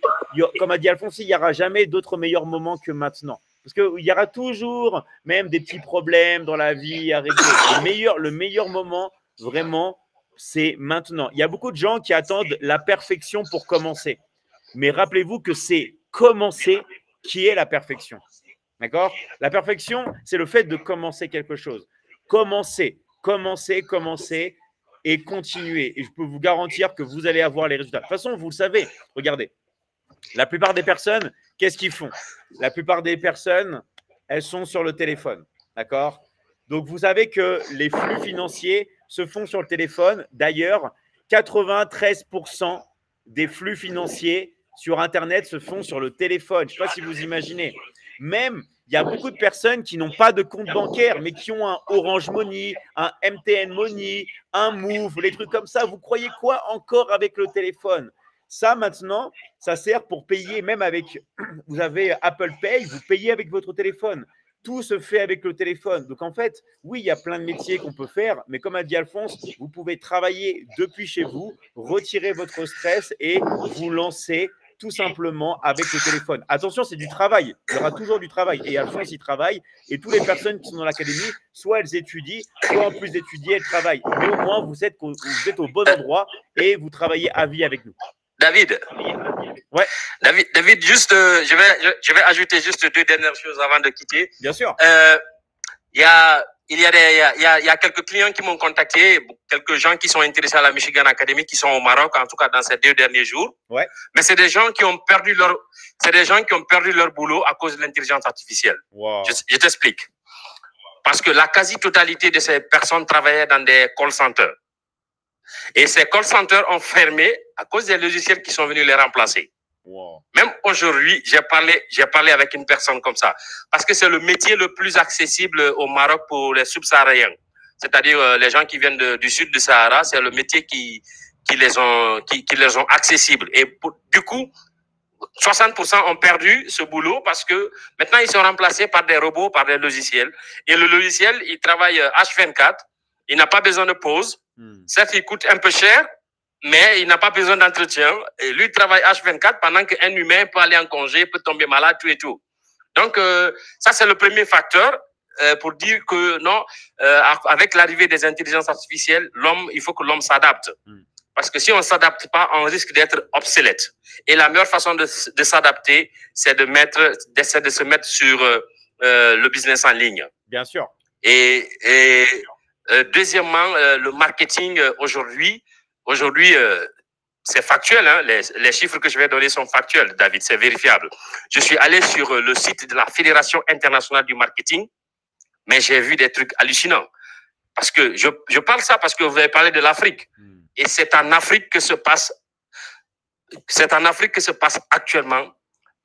comme a dit Alphonse, il n'y aura jamais d'autre meilleur moment que maintenant. Parce qu'il y aura toujours même des petits problèmes dans la vie à régler. Le meilleur moment, vraiment, c'est maintenant. Il y a beaucoup de gens qui attendent la perfection pour commencer. Mais rappelez-vous que c'est commencer qui est la perfection. D'accord? La perfection, c'est le fait de commencer quelque chose. Commencer et continuer. Et je peux vous garantir que vous allez avoir les résultats. De toute façon, vous le savez. Regardez. La plupart des personnes, qu'est-ce qu'ils font? La plupart des personnes, elles sont sur le téléphone. D'accord? Donc, vous savez que les flux financiers se font sur le téléphone. D'ailleurs, 93% des flux financiers sur Internet se font sur le téléphone. Je ne sais pas si vous imaginez. Même, il y a beaucoup de personnes qui n'ont pas de compte bancaire, mais qui ont un Orange Money, un MTN Money, un Move, les trucs comme ça. Vous croyez quoi encore avec le téléphone? Ça, maintenant, ça sert pour payer, même avec, vous avez Apple Pay, vous payez avec votre téléphone. Tout se fait avec le téléphone. Donc, en fait, oui, il y a plein de métiers qu'on peut faire, mais comme a dit Alphonse, vous pouvez travailler depuis chez vous, retirer votre stress et vous lancer tout simplement avec le téléphone. Attention, c'est du travail. Il y aura toujours du travail. Et Alphonse, il travaille. Et toutes les personnes qui sont dans l'académie, soit elles étudient, soit en plus d'étudier, elles travaillent. Mais au moins, vous êtes au bon endroit et vous travaillez à vie avec nous. David. Ouais. David, juste, je vais ajouter juste 2 dernières choses avant de quitter. Bien sûr. Il y a quelques clients qui m'ont contacté, quelques gens qui sont intéressés à la Michigan Academy, qui sont au Maroc, en tout cas dans ces 2 derniers jours. Ouais. Mais c'est des gens qui ont perdu leur boulot à cause de l'intelligence artificielle. Wow. Je t'explique. Parce que la quasi-totalité de ces personnes travaillaient dans des call centers. Et ces call centers ont fermé à cause des logiciels qui sont venus les remplacer. Wow. Même aujourd'hui, j'ai parlé avec une personne comme ça. Parce que c'est le métier le plus accessible au Maroc pour les subsahariens. C'est-à-dire les gens qui viennent du sud du Sahara, c'est le métier qui les ont accessibles. Et du coup, 60% ont perdu ce boulot parce que maintenant, ils sont remplacés par des robots, par des logiciels. Et le logiciel, il travaille H24. Il n'a pas besoin de pause. Certes, il coûte un peu cher, mais il n'a pas besoin d'entretien. Et lui, il travaille H24 pendant qu'un humain peut aller en congé, peut tomber malade, tout et tout. Donc, ça, c'est le premier facteur pour dire que non, avec l'arrivée des intelligences artificielles, il faut que l'homme s'adapte. Parce que si on ne s'adapte pas, on risque d'être obsolète. Et la meilleure façon de s'adapter, c'est d'essayer de se mettre sur le business en ligne. Bien sûr. Et deuxièmement, le marketing aujourd'hui, c'est factuel. Hein? Les chiffres que je vais donner sont factuels, David, c'est vérifiable. Je suis allé sur le site de la Fédération internationale du marketing, mais j'ai vu des trucs hallucinants. Parce que je parle ça parce que vous avez parlé de l'Afrique. Et c'est en Afrique que se passe actuellement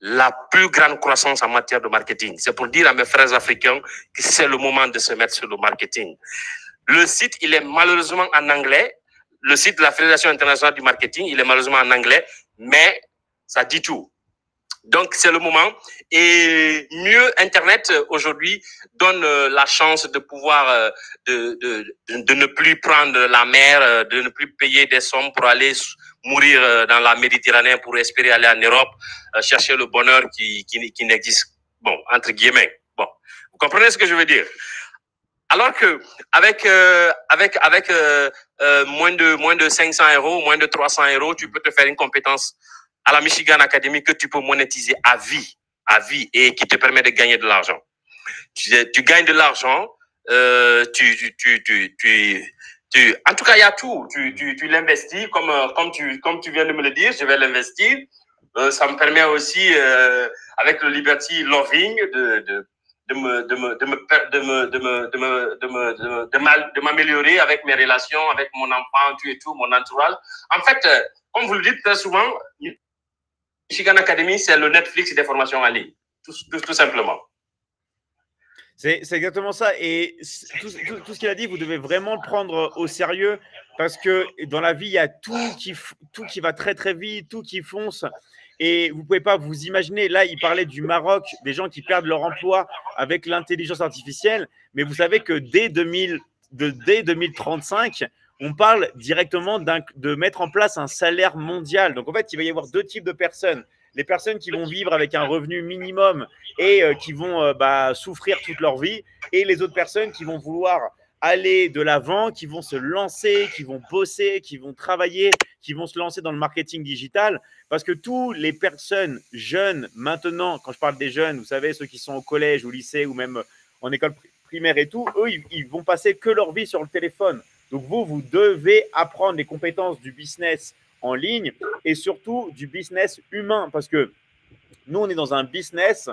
la plus grande croissance en matière de marketing. C'est pour dire à mes frères africains que c'est le moment de se mettre sur le marketing. Le site, il est malheureusement en anglais. Le site de la Fédération internationale du marketing, il est malheureusement en anglais, mais ça dit tout. Donc, c'est le moment. Et mieux, Internet, aujourd'hui, donne la chance de pouvoir, de ne plus prendre la mer, de ne plus payer des sommes pour aller mourir dans la Méditerranée pour espérer aller en Europe, chercher le bonheur qui n'existe, bon, entre guillemets. Bon, vous comprenez ce que je veux dire? Alors que avec moins de 500 €, moins de 300 €, tu peux te faire une compétence à la Michigan Academy que tu peux monétiser à vie, et qui te permet de gagner de l'argent. Tu gagnes de l'argent, en tout cas, il y a tout. Tu l'investis comme tu viens de me le dire, je vais l'investir. Ça me permet aussi, avec le Liberty Loving, de m'améliorer avec mes relations, avec mon enfant, tout et tout, mon entourage. En fait, comme vous le dites très souvent, Michigan Academy, c'est le Netflix des formations en ligne, tout simplement. C'est exactement ça. Et tout ce qu'il a dit, vous devez vraiment le prendre au sérieux parce que dans la vie, il y a tout qui va très, très vite, tout qui fonce. Et vous ne pouvez pas vous imaginer, là, il parlait du Maroc, des gens qui perdent leur emploi avec l'intelligence artificielle. Mais vous savez que dès 2035, on parle directement de mettre en place un salaire mondial. Donc, en fait, il va y avoir 2 types de personnes. Les personnes qui vont vivre avec un revenu minimum et qui vont souffrir toute leur vie, et les autres personnes qui vont vouloir aller de l'avant, qui vont se lancer, qui vont bosser, qui vont travailler, qui vont se lancer dans le marketing digital. Parce que toutes les personnes jeunes, maintenant, quand je parle des jeunes, vous savez, ceux qui sont au collège, au lycée ou même en école primaire et tout, eux, ils vont passer que leur vie sur le téléphone. Donc, vous devez apprendre les compétences du business en ligne et surtout du business humain. Parce que nous, on est dans un business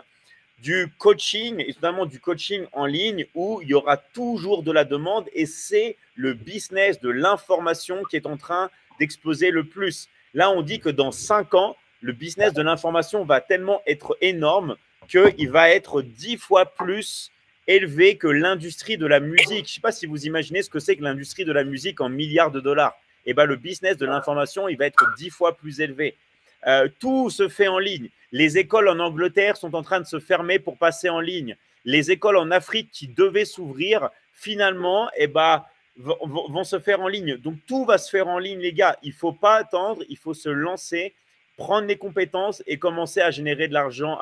du coaching et notamment du coaching en ligne où il y aura toujours de la demande et c'est le business de l'information qui est en train d'exploser le plus. Là, on dit que dans 5 ans, le business de l'information va tellement être énorme qu'il va être 10 fois plus élevé que l'industrie de la musique. Je ne sais pas si vous imaginez ce que c'est que l'industrie de la musique en milliards de dollars. Et ben, le business de l'information, il va être 10 fois plus élevé. Tout se fait en ligne. Les écoles en Angleterre sont en train de se fermer pour passer en ligne. Les écoles en Afrique qui devaient s'ouvrir, finalement, vont se faire en ligne. Donc, tout va se faire en ligne, les gars. Il ne faut pas attendre, il faut se lancer, prendre les compétences et commencer à générer de l'argent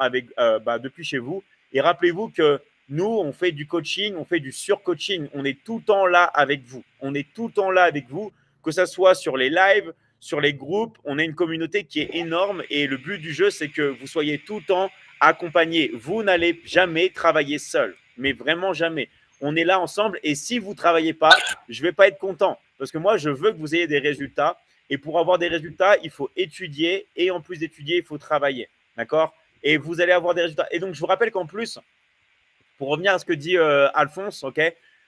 depuis chez vous. Et rappelez-vous que nous, on fait du coaching, on fait du sur-coaching. On est tout le temps là avec vous. On est tout le temps là avec vous, que ce soit sur les lives, sur les groupes. On a une communauté qui est énorme et le but du jeu, c'est que vous soyez tout le temps accompagnés. Vous n'allez jamais travailler seul, mais vraiment jamais. On est là ensemble et si vous ne travaillez pas, je ne vais pas être content parce que moi, je veux que vous ayez des résultats et pour avoir des résultats, il faut étudier et en plus d'étudier, il faut travailler. D'accord? Et vous allez avoir des résultats. Et donc, je vous rappelle qu'en plus, pour revenir à ce que dit Alphonse, ok,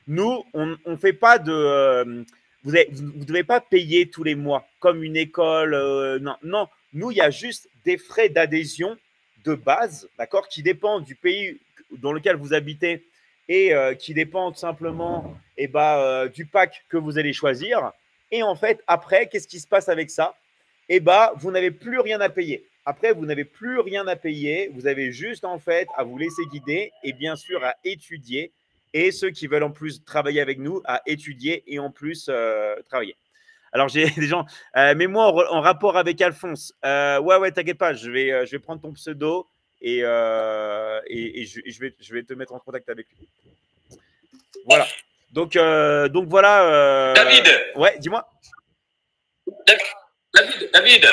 nous, on ne fait pas de… vous ne devez pas payer tous les mois comme une école. Non. Nous, il y a juste des frais d'adhésion de base, d'accord, qui dépendent du pays dans lequel vous habitez et qui dépendent simplement du pack que vous allez choisir. Et en fait, après, qu'est-ce qui se passe avec ça? Vous n'avez plus rien à payer. Après, vous n'avez plus rien à payer. Vous avez juste en fait à vous laisser guider et bien sûr à étudier. Et ceux qui veulent en plus travailler avec nous, à étudier et en plus travailler. Alors, j'ai des gens, mais moi, en rapport avec Alphonse, ouais, t'inquiète pas, je vais prendre ton pseudo et je vais te mettre en contact avec lui. Voilà. Donc voilà. David. Ouais, dis-moi. David.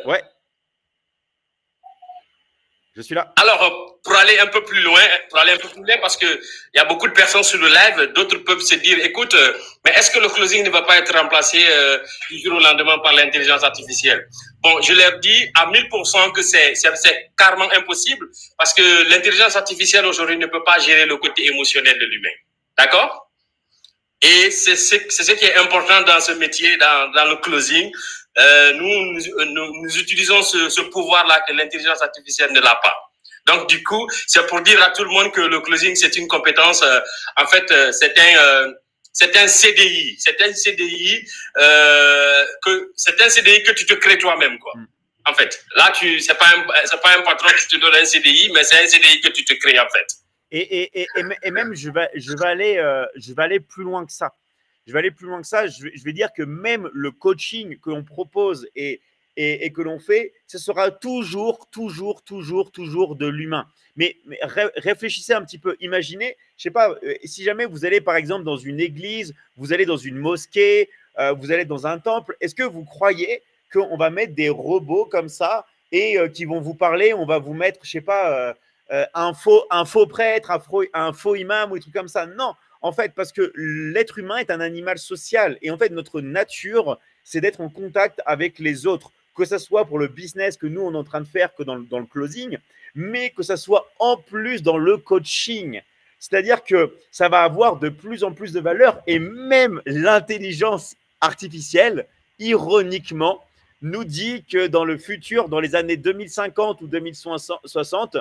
Ouais. Je suis là. Alors, pour aller un peu plus loin, parce que il y a beaucoup de personnes sur le live, d'autres peuvent se dire, écoute, mais est-ce que le closing ne va pas être remplacé du jour au lendemain par l'intelligence artificielle? Bon, je leur dis à 1000% que c'est carrément impossible parce que l'intelligence artificielle aujourd'hui ne peut pas gérer le côté émotionnel de l'humain. D'accord? Et c'est ce qui est important dans ce métier, dans le closing. Nous utilisons ce pouvoir-là que l'intelligence artificielle ne l'a pas. Donc, du coup, c'est pour dire à tout le monde que le closing, c'est une compétence. En fait, c'est un CDI. C'est un CDI que tu te crées toi-même, quoi. En fait, là, c'est pas un patron qui te donne un CDI, mais c'est un CDI que tu te crées, en fait. Et même, je vais aller plus loin que ça. Je vais dire que même le coaching que l'on propose et que l'on fait, ce sera toujours de l'humain. Mais réfléchissez un petit peu. Imaginez, je sais pas, si jamais vous allez par exemple dans une église, vous allez dans une mosquée, vous allez dans un temple, est-ce que vous croyez qu'on va mettre des robots comme ça et qui vont vous parler, on va vous mettre, je sais pas, un faux prêtre, un faux imam ou des trucs comme ça? Non. En fait, parce que l'être humain est un animal social. Et en fait, notre nature, c'est d'être en contact avec les autres, que ce soit pour le business que nous, on est en train de faire, que dans le closing, mais que ce soit en plus dans le coaching. C'est-à-dire que ça va avoir de plus en plus de valeur et même l'intelligence artificielle, ironiquement, nous dit que dans le futur, dans les années 2050 ou 2060,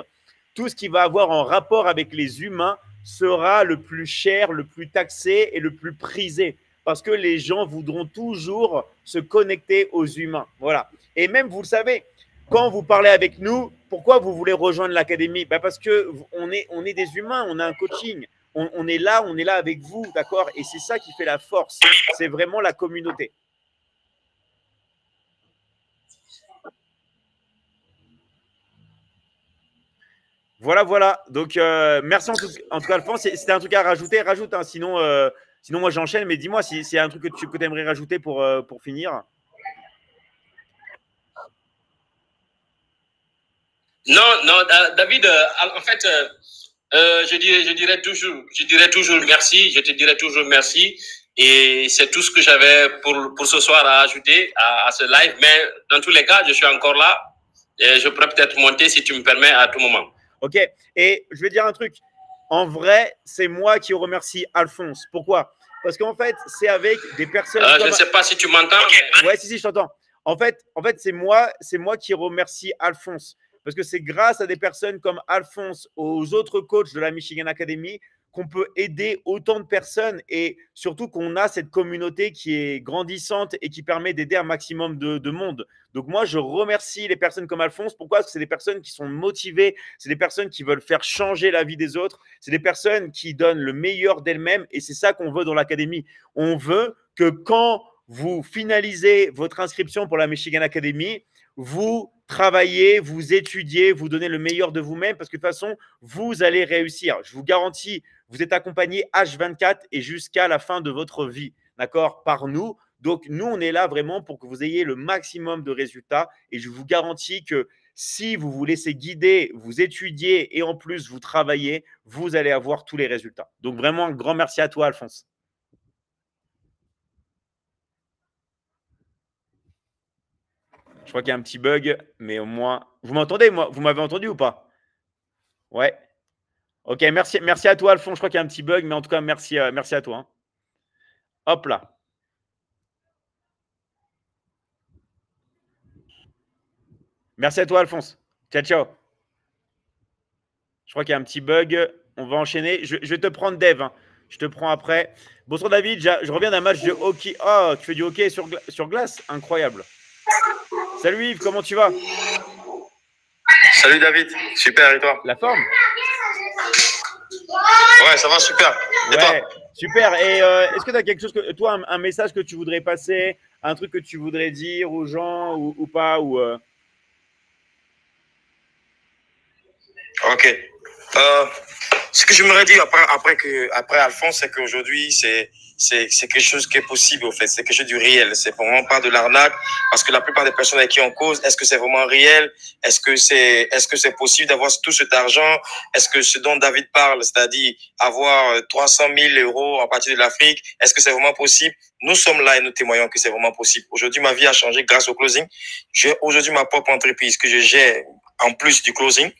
tout ce qui va avoir en rapport avec les humains sera le plus cher, le plus taxé et le plus prisé parce que les gens voudront toujours se connecter aux humains. Voilà. Et même, vous le savez, quand vous parlez avec nous, pourquoi vous voulez rejoindre l'académie? Parce qu'on est des humains, on a un coaching. On est là avec vous, d'accord? Et c'est ça qui fait la force. C'est vraiment la communauté. Voilà. Donc, merci en tout cas, Alphonse. C'était un truc à rajouter. Rajoute, hein, sinon moi, j'enchaîne. Mais dis-moi si y a un truc que tu aimerais rajouter pour finir. Non, David, en fait, je dirais toujours merci. Je te dirais toujours merci. Et c'est tout ce que j'avais pour ce soir à ajouter à ce live. Mais dans tous les cas, je suis encore là. Et je pourrais peut-être monter si tu me permets à tout moment. Ok, et je vais dire un truc. En vrai, c'est moi qui remercie Alphonse. Pourquoi? Parce qu'en fait, c'est avec des personnes… Je ne sais pas si tu m'entends. Ouais, si, je t'entends. En fait c'est moi qui remercie Alphonse. Parce que c'est grâce à des personnes comme Alphonse, aux autres coachs de la Michigan Academy, qu'on peut aider autant de personnes et surtout qu'on a cette communauté qui est grandissante et qui permet d'aider un maximum de monde. Donc moi, je remercie les personnes comme Alphonse. Pourquoi? Parce que c'est des personnes qui sont motivées, c'est des personnes qui veulent faire changer la vie des autres, c'est des personnes qui donnent le meilleur d'elles-mêmes et c'est ça qu'on veut dans l'académie. On veut que quand vous finalisez votre inscription pour la Michigan Academy, vous travaillez, vous étudiez, vous donnez le meilleur de vous-même parce que de toute façon, vous allez réussir. Je vous garantis, vous êtes accompagné H24 et jusqu'à la fin de votre vie, d'accord, par nous. Donc, nous, on est là vraiment pour que vous ayez le maximum de résultats et je vous garantis que si vous vous laissez guider, vous étudiez et en plus vous travaillez, vous allez avoir tous les résultats. Donc, vraiment, un grand merci à toi, Alphonse. Je crois qu'il y a un petit bug, mais au moins… Vous m'entendez, moi? Vous m'avez entendu ou pas? Ouais. Ok, merci à toi, Alphonse. Je crois qu'il y a un petit bug, mais en tout cas, merci à toi. Hein. Hop là. Merci à toi, Alphonse. Ciao, ciao. Je crois qu'il y a un petit bug. On va enchaîner. Je vais te prendre, Dave. Hein. Je te prends après. Bonsoir, David. Je reviens d'un match de hockey. Oh, tu fais du hockey sur glace? Incroyable. Salut Yves, comment tu vas? Salut David, super, et toi? La forme? Ouais, ça va, super. Et ouais, toi? Super. Et est-ce que tu as quelque chose, toi, un message que tu voudrais passer, un truc que tu voudrais dire aux gens ou pas ou Ok. Ce que j'aimerais dire après Alphonse, c'est qu'aujourd'hui, c'est quelque chose qui est possible, au fait. C'est quelque chose du réel. C'est vraiment pas de l'arnaque. Parce que la plupart des personnes avec qui on cause, est-ce que c'est vraiment réel? Est-ce que c'est possible d'avoir tout cet argent? Est-ce que ce dont David parle, c'est-à-dire avoir 300 000 euros à partir de l'Afrique, est-ce que c'est vraiment possible? Nous sommes là et nous témoignons que c'est vraiment possible. Aujourd'hui, ma vie a changé grâce au closing. J'ai aujourd'hui ma propre entreprise que je gère en plus du closing.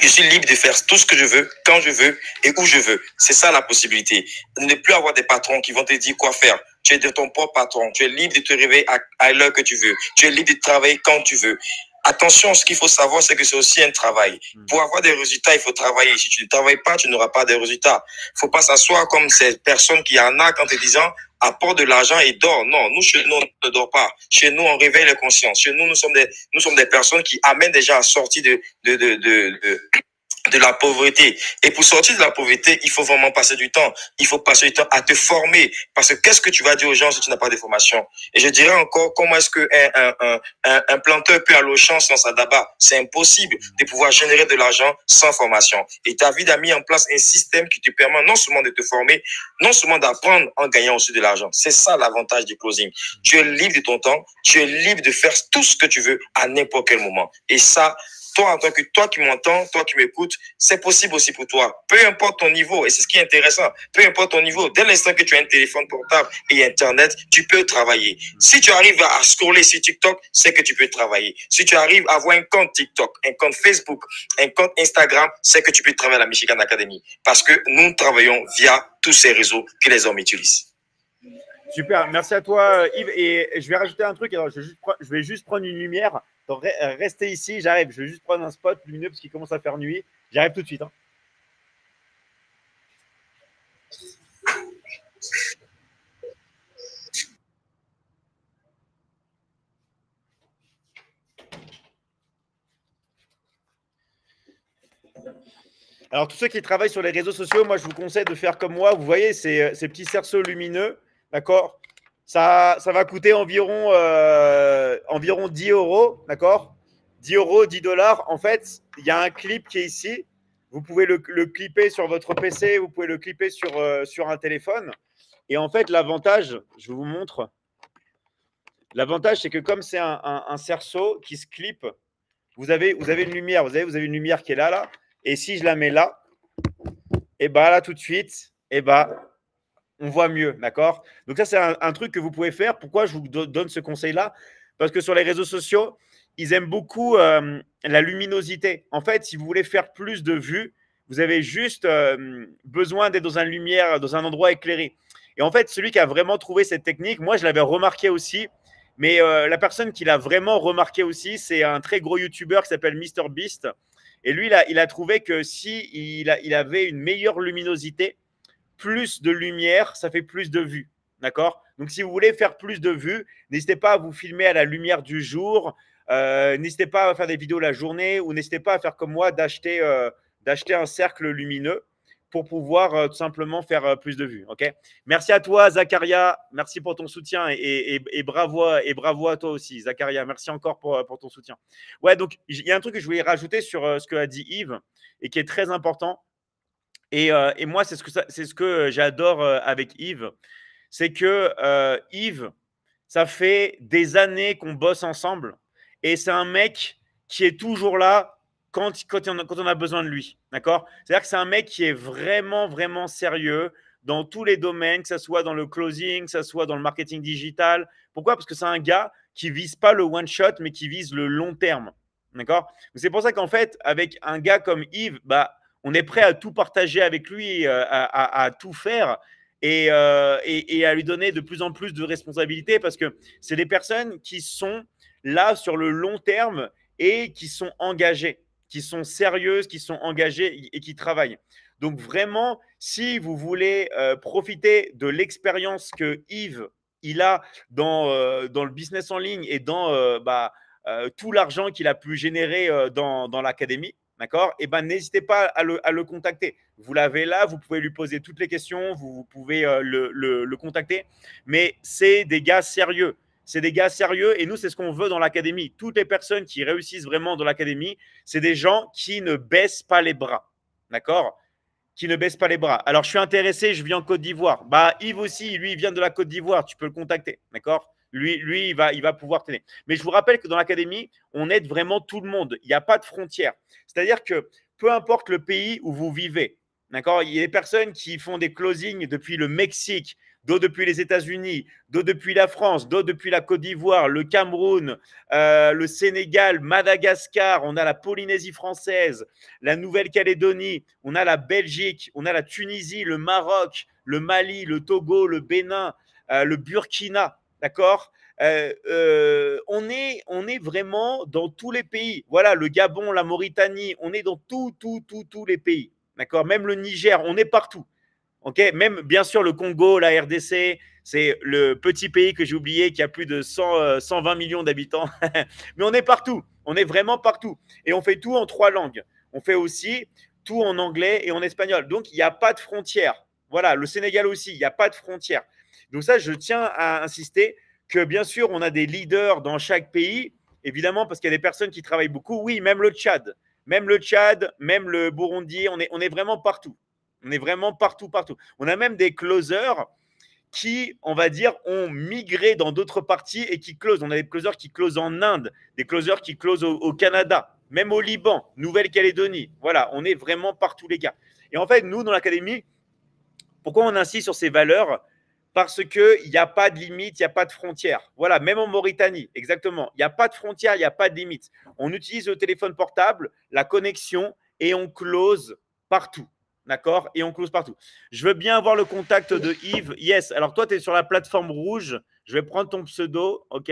Je suis libre de faire tout ce que je veux, quand je veux et où je veux. C'est ça la possibilité. De ne plus avoir des patrons qui vont te dire quoi faire. Tu es de ton propre patron. Tu es libre de te réveiller à l'heure que tu veux. Tu es libre de travailler quand tu veux. Attention, ce qu'il faut savoir, c'est que c'est aussi un travail. Pour avoir des résultats, il faut travailler. Si tu ne travailles pas, tu n'auras pas de résultats. Il ne faut pas s'asseoir comme ces personnes qui arnaquent en te disant apporte de l'argent et dors. Non, nous, chez nous, on ne dort pas. Chez nous, on réveille les consciences. Chez nous, nous sommes des personnes qui amènent des gens à sortir de la pauvreté. Et pour sortir de la pauvreté, il faut vraiment passer du temps. Il faut passer du temps à te former. Parce que qu'est-ce que tu vas dire aux gens si tu n'as pas de formation? Et je dirais encore, comment est-ce que un planteur peut aller au champ sans sa daba? C'est impossible de pouvoir générer de l'argent sans formation. Et David a mis en place un système qui te permet non seulement de te former, non seulement d'apprendre en gagnant aussi de l'argent. C'est ça l'avantage du closing. Tu es libre de ton temps, tu es libre de faire tout ce que tu veux à n'importe quel moment. Et ça, toi, en tant que toi qui m'entends, toi qui m'écoutes, c'est possible aussi pour toi. Peu importe ton niveau, et c'est ce qui est intéressant, peu importe ton niveau, dès l'instant que tu as un téléphone portable et Internet, tu peux travailler. Si tu arrives à scroller sur TikTok, c'est que tu peux travailler. Si tu arrives à avoir un compte TikTok, un compte Facebook, un compte Instagram, c'est que tu peux travailler à la Michigan Academy. Parce que nous travaillons via tous ces réseaux que les hommes utilisent. Super, merci à toi Yves. Et je vais rajouter un truc, alors je vais juste prendre une lumière. Donc, restez ici, j'arrive. Je vais juste prendre un spot lumineux parce qu'il commence à faire nuit. J'arrive tout de suite. Hein. Alors, tous ceux qui travaillent sur les réseaux sociaux, moi, je vous conseille de faire comme moi. Vous voyez ces petits cerceaux lumineux, d'accord? Ça va coûter environ 10 euros, d'accord? 10 euros, 10 dollars. En fait, il y a un clip qui est ici. Vous pouvez le clipper sur votre PC, vous pouvez le clipper sur un téléphone. Et en fait, l'avantage, je vous montre. L'avantage, c'est que comme c'est un cerceau qui se clip, vous avez une lumière. Vous avez une lumière qui est là. Et si je la mets là, et bien là, tout de suite, et ben, on voit mieux, d'accord? Donc ça, c'est un truc que vous pouvez faire. Pourquoi je vous donne ce conseil-là? Parce que sur les réseaux sociaux, ils aiment beaucoup la luminosité. En fait, si vous voulez faire plus de vues, vous avez juste besoin d'être dans une lumière, dans un endroit éclairé. Et en fait, celui qui a vraiment trouvé cette technique, moi, je l'avais remarqué aussi, Mais la personne qui l'a vraiment remarqué aussi, c'est un très gros YouTuber qui s'appelle MrBeast. Et lui, il a trouvé que si il avait une meilleure luminosité, plus de lumière, ça fait plus de vues. D'accord? Donc, si vous voulez faire plus de vues, n'hésitez pas à vous filmer à la lumière du jour. N'hésitez pas à faire des vidéos la journée ou n'hésitez pas à faire comme moi, d'acheter un cercle lumineux pour pouvoir tout simplement faire plus de vues. Okay, merci à toi, Zacharia. Merci pour ton soutien et bravo à toi aussi, Zacharia. Merci encore pour ton soutien. Ouais, donc il y a un truc que je voulais rajouter sur ce que a dit Yves et qui est très important. Et moi, c'est ce que j'adore avec Yves. C'est que Yves, ça fait des années qu'on bosse ensemble. Et c'est un mec qui est toujours là quand on a besoin de lui. D'accord? C'est-à-dire que c'est un mec qui est vraiment, vraiment sérieux dans tous les domaines, que ce soit dans le closing, que ce soit dans le marketing digital. Pourquoi? Parce que c'est un gars qui ne vise pas le one-shot, mais qui vise le long terme. D'accord? C'est pour ça qu'en fait, avec un gars comme Yves, bah, on est prêt à tout partager avec lui, à tout faire et à lui donner de plus en plus de responsabilités parce que c'est des personnes qui sont là sur le long terme et qui sont engagées, qui sont sérieuses, qui sont engagées et qui travaillent. Donc vraiment, si vous voulez profiter de l'expérience que Yves il a dans le business en ligne et dans tout l'argent qu'il a pu générer dans l'académie, d'accord? Et ben, n'hésitez pas à le contacter. Vous l'avez là, vous pouvez lui poser toutes les questions, vous pouvez le contacter. Mais c'est des gars sérieux. C'est des gars sérieux et nous, c'est ce qu'on veut dans l'académie. Toutes les personnes qui réussissent vraiment dans l'académie, c'est des gens qui ne baissent pas les bras. D'accord? Qui ne baissent pas les bras. Alors, je suis intéressé, je vis en Côte d'Ivoire. Bah, Yves aussi, lui, il vient de la Côte d'Ivoire. Tu peux le contacter. D'accord? Lui, il va pouvoir t'aider. Mais je vous rappelle que dans l'académie, on aide vraiment tout le monde. Il n'y a pas de frontières. C'est-à-dire que peu importe le pays où vous vivez, d'accord, il y a des personnes qui font des closings depuis le Mexique, d'autres depuis les États-Unis, d'autres depuis la France, d'autres depuis la Côte d'Ivoire, le Cameroun, le Sénégal, Madagascar, on a la Polynésie française, la Nouvelle-Calédonie, on a la Belgique, on a la Tunisie, le Maroc, le Mali, le Togo, le Bénin, le Burkina. D'accord? On est vraiment dans tous les pays. Voilà, le Gabon, la Mauritanie, on est dans tous les pays. D'accord? Même le Niger, on est partout. Ok? Même, bien sûr, le Congo, la RDC, c'est le petit pays que j'ai oublié qui a plus de 120 millions d'habitants. Mais on est partout. On est vraiment partout. Et on fait tout en 3 langues. On fait aussi tout en anglais et en espagnol. Donc, il n'y a pas de frontières. Voilà, le Sénégal aussi, il n'y a pas de frontières. Donc ça, je tiens à insister que bien sûr, on a des leaders dans chaque pays, évidemment, parce qu'il y a des personnes qui travaillent beaucoup. Oui, même le Tchad, même le Burundi, on est vraiment partout. On est vraiment partout. On a même des closers qui, on va dire, ont migré dans d'autres parties et qui closent. On a des closers qui closent en Inde, des closers qui closent au Canada, même au Liban, Nouvelle-Calédonie. Voilà, on est vraiment partout, les gars. Et en fait, nous, dans l'académie, pourquoi on insiste sur ces valeurs? Parce qu'il n'y a pas de limite, il n'y a pas de frontières. Voilà, même en Mauritanie, exactement. Il n'y a pas de frontières, il n'y a pas de limite. On utilise le téléphone portable, la connexion, et on close partout. D'accord? Et on close partout. Je veux bien avoir le contact de Yves. Yes. Alors, toi, tu es sur la plateforme rouge. Je vais prendre ton pseudo. OK?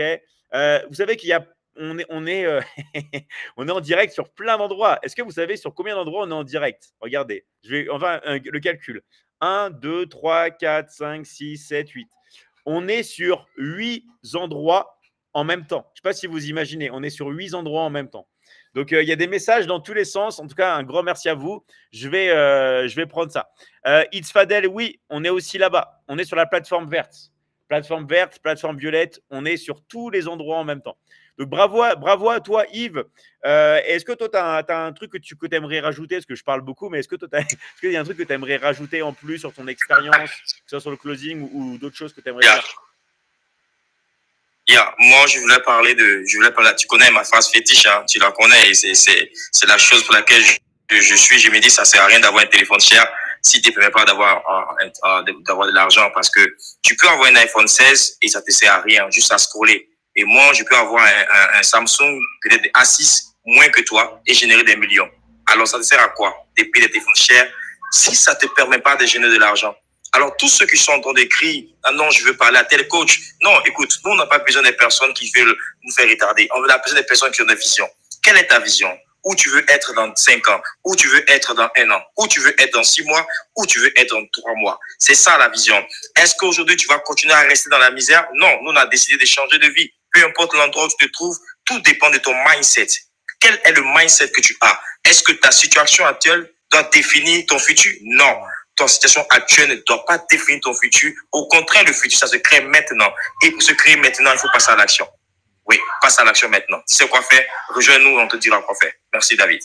Vous savez qu'il y a. On est on est en direct sur plein d'endroits. Est-ce que vous savez sur combien d'endroits on est en direct? Regardez. Le calcul. 1, 2, 3, 4, 5, 6, 7, 8. On est sur 8 endroits en même temps. Je ne sais pas si vous imaginez. On est sur 8 endroits en même temps. Donc, il y a des messages dans tous les sens. En tout cas, un grand merci à vous. Je vais prendre ça. It's Fadel, oui, on est aussi là-bas. On est sur la plateforme verte. Plateforme verte, plateforme violette. On est sur tous les endroits en même temps. Donc, bravo à toi, Yves. Est-ce que toi, tu as un truc que tu aimerais rajouter? Parce que je parle beaucoup, mais est-ce qu'il y a un truc que tu aimerais rajouter en plus sur ton expérience, que ce soit sur le closing ou d'autres choses que tu aimerais faire? Moi, je voulais parler, tu connais ma phrase fétiche, hein, tu la connais, et c'est la chose pour laquelle je me dis, ça sert à rien d'avoir un téléphone cher si tu ne permets pas d'avoir de l'argent, parce que tu peux avoir un iPhone 16 et ça te sert à rien, juste à scroller. Et moi, je peux avoir un Samsung, peut-être A6, moins que toi, et générer des millions. Alors, ça te sert à quoi? Des prix de téléphone chers si ça ne te permet pas de générer de l'argent. Alors, tous ceux qui sont en train d'écrire, ah non, je veux parler à tel coach. Non, écoute, nous, on n'a pas besoin des personnes qui veulent nous faire retarder. On a besoin des personnes qui ont une vision. Quelle est ta vision? Où tu veux être dans 5 ans? Où tu veux être dans 1 an? Où tu veux être dans 6 mois? Où tu veux être dans 3 mois? C'est ça la vision. Est-ce qu'aujourd'hui, tu vas continuer à rester dans la misère? Non, nous, on a décidé de changer de vie. Peu importe l'endroit où tu te trouves, tout dépend de ton mindset. Quel est le mindset que tu as? Est-ce que ta situation actuelle doit définir ton futur? Non. Ton situation actuelle ne doit pas définir ton futur. Au contraire, le futur, ça se crée maintenant. Et pour se créer maintenant, il faut passer à l'action. Oui, passe à l'action maintenant. Tu sais quoi faire? Rejoins-nous, on te dira quoi faire. Merci, David.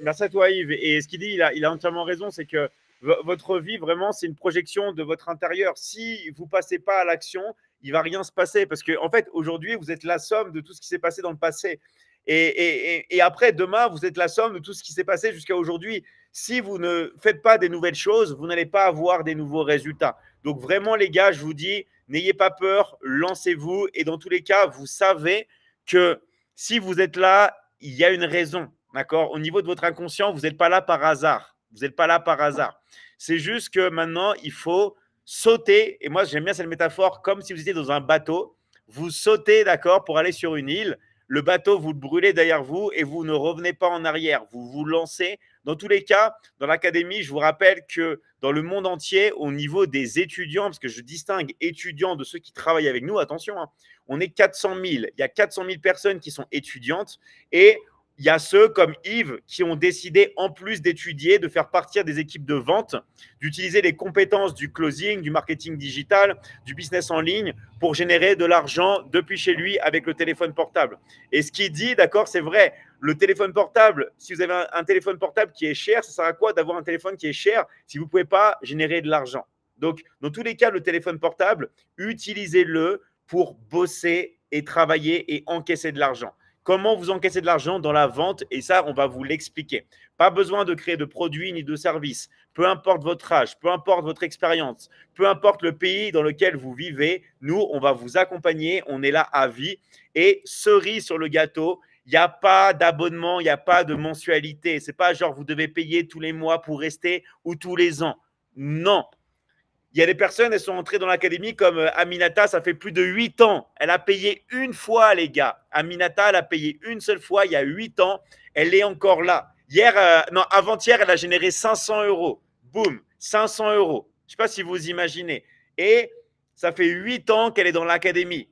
Merci à toi, Yves. Et ce qu'il dit, il a entièrement raison, c'est que votre vie, vraiment, c'est une projection de votre intérieur. Si vous ne passez pas à l'action, il ne va rien se passer. Parce qu'en fait, aujourd'hui, vous êtes la somme de tout ce qui s'est passé dans le passé. Et après, demain, vous êtes la somme de tout ce qui s'est passé jusqu'à aujourd'hui. Si vous ne faites pas des nouvelles choses, vous n'allez pas avoir des nouveaux résultats. Donc vraiment, les gars, je vous dis, n'ayez pas peur, lancez-vous. Et dans tous les cas, vous savez que si vous êtes là, il y a une raison. D'accord? Au niveau de votre inconscient, vous n'êtes pas là par hasard. Vous n'êtes pas là par hasard. C'est juste que maintenant, il faut sauter. Et moi, j'aime bien cette métaphore, comme si vous étiez dans un bateau. Vous sautez, d'accord, pour aller sur une île. Le bateau, vous le brûlez derrière vous et vous ne revenez pas en arrière. Vous vous lancez. Dans tous les cas, dans l'académie, je vous rappelle que dans le monde entier, au niveau des étudiants, parce que je distingue étudiants de ceux qui travaillent avec nous, attention, hein, on est 400 000. Il y a 400 000 personnes qui sont étudiantes et il y a ceux comme Yves qui ont décidé, en plus d'étudier, de faire partir des équipes de vente, d'utiliser les compétences du closing, du marketing digital, du business en ligne pour générer de l'argent depuis chez lui avec le téléphone portable. Et ce qu'il dit, d'accord, c'est vrai, le téléphone portable, si vous avez un téléphone portable qui est cher, ça sert à quoi d'avoir un téléphone qui est cher si vous ne pouvez pas générer de l'argent? Donc, dans tous les cas, le téléphone portable, utilisez-le pour bosser et travailler et encaisser de l'argent. Comment vous encaissez de l'argent dans la vente? Et ça, on va vous l'expliquer. Pas besoin de créer de produits ni de services. Peu importe votre âge, peu importe votre expérience, peu importe le pays dans lequel vous vivez, nous, on va vous accompagner. On est là à vie. Et cerise sur le gâteau, il n'y a pas d'abonnement, il n'y a pas de mensualité. Ce n'est pas genre vous devez payer tous les mois pour rester ou tous les ans. Non. Il y a des personnes, elles sont entrées dans l'académie comme Aminata, ça fait plus de 8 ans. Elle a payé une fois, les gars. Aminata, elle a payé une seule fois il y a 8 ans. Elle est encore là. Avant-hier, elle a généré 500 euros. Boum, 500 euros. Je ne sais pas si vous imaginez. Et ça fait 8 ans qu'elle est dans l'académie.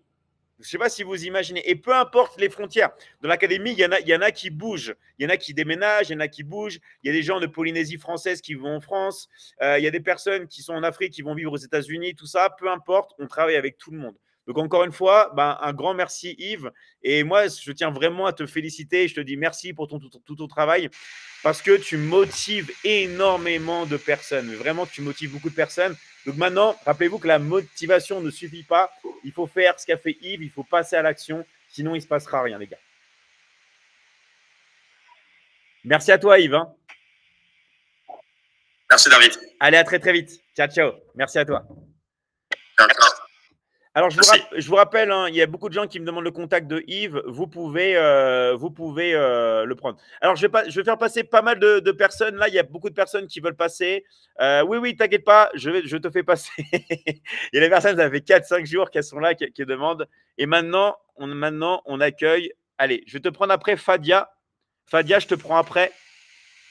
Je ne sais pas si vous imaginez. Et peu importe les frontières. Dans l'académie, il y en a qui bougent. Il y en a qui déménagent, il y en a qui bougent. Il y a des gens de Polynésie française qui vont en France. Il y a des personnes qui sont en Afrique, qui vont vivre aux États-Unis, tout ça. Peu importe, on travaille avec tout le monde. Donc, encore une fois, un grand merci, Yves. Et moi, je tiens vraiment à te féliciter. Je te dis merci pour tout ton travail parce que tu motives énormément de personnes. Vraiment, tu motives beaucoup de personnes. Donc maintenant, rappelez-vous que la motivation ne suffit pas. Il faut faire ce qu'a fait Yves, il faut passer à l'action, sinon il ne se passera rien, les gars. Merci à toi, Yves. Hein. Merci, David. Allez, à très, très vite. Ciao, ciao. Merci à toi. Ciao. Alors, je vous rappelle, hein, il y a beaucoup de gens qui me demandent le contact de Yves. Vous pouvez le prendre. Alors, je vais faire passer pas mal de personnes. Là, il y a beaucoup de personnes qui veulent passer. Oui, t'inquiète pas, je te fais passer. Il y a des personnes, ça fait 4-5 jours qu'elles sont là, qui demandent. Et maintenant, on accueille. Allez, je vais te prendre après Fadia. Fadia, je te prends après.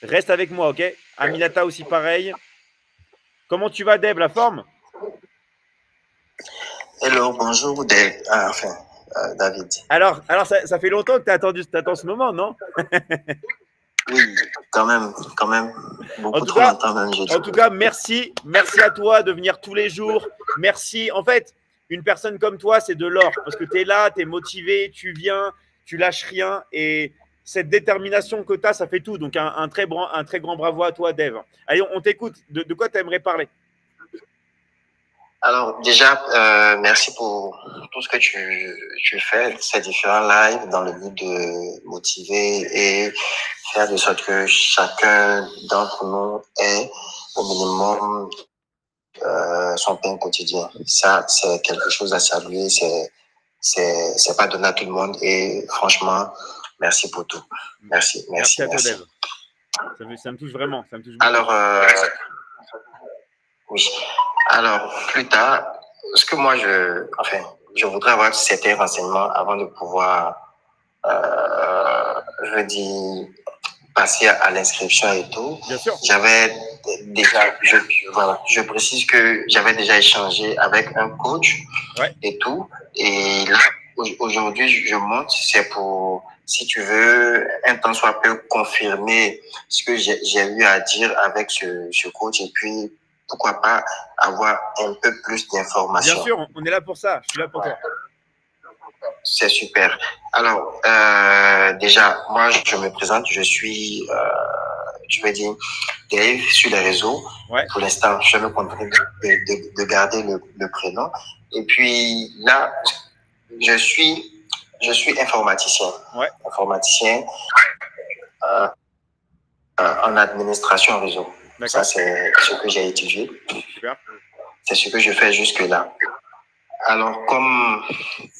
Reste avec moi, ok? Aminata aussi, pareil. Comment tu vas, Deb? La forme? Hello, bonjour, David. Alors ça fait longtemps que tu attends ce moment, non? Oui, quand même. Beaucoup trop longtemps même. En tout cas, merci à toi de venir tous les jours. Merci. En fait, une personne comme toi, c'est de l'or parce que tu es là, tu es motivé, tu viens, tu lâches rien et cette détermination que tu as, ça fait tout. Donc, un très grand bravo à toi, Dev. Allez, on t'écoute. De quoi tu aimerais parler? Alors, déjà, merci pour tout ce que tu fais, ces différents lives dans le but de motiver et faire de sorte que chacun d'entre nous ait au minimum son pain quotidien. Ça, c'est quelque chose à saluer, c'est pas donné à tout le monde et franchement, merci pour tout. Merci à toi, Dev. Ça me touche vraiment. Alors, Oui. Alors, plus tard, ce que moi, je voudrais avoir certains renseignements avant de pouvoir, je veux dire, passer à l'inscription et tout. Bien sûr. J'avais déjà, voilà, je précise que j'avais déjà échangé avec un coach et tout. Et là, aujourd'hui, je monte, c'est pour, si tu veux, un temps soit peu confirmer ce que j'ai eu à dire avec ce coach et puis, pourquoi pas avoir un peu plus d'informations. Bien sûr, on est là pour ça. Je suis là pour toi. C'est super. Alors, déjà, moi, je me présente, je suis, je vais dire, Dave sur les réseaux. Pour l'instant, je me contente de garder le prénom. Et puis là, je suis informaticien. Informaticien en administration réseau. Ça, c'est ce que j'ai étudié. C'est ce que je fais jusque-là. Alors, comme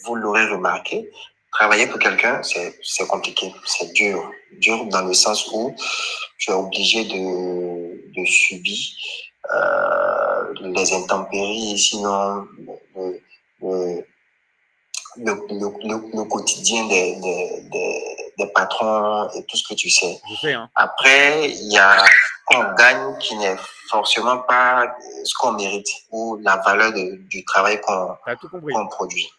vous l'aurez remarqué, travailler pour quelqu'un, c'est compliqué, c'est dur. Dur dans le sens où tu es obligé de subir les intempéries, sinon le quotidien des patrons et tout ce que tu sais. Je sais, hein. Après, il y a qu'on gagne qui n'est forcément pas ce qu'on mérite ou la valeur du travail qu'on produit.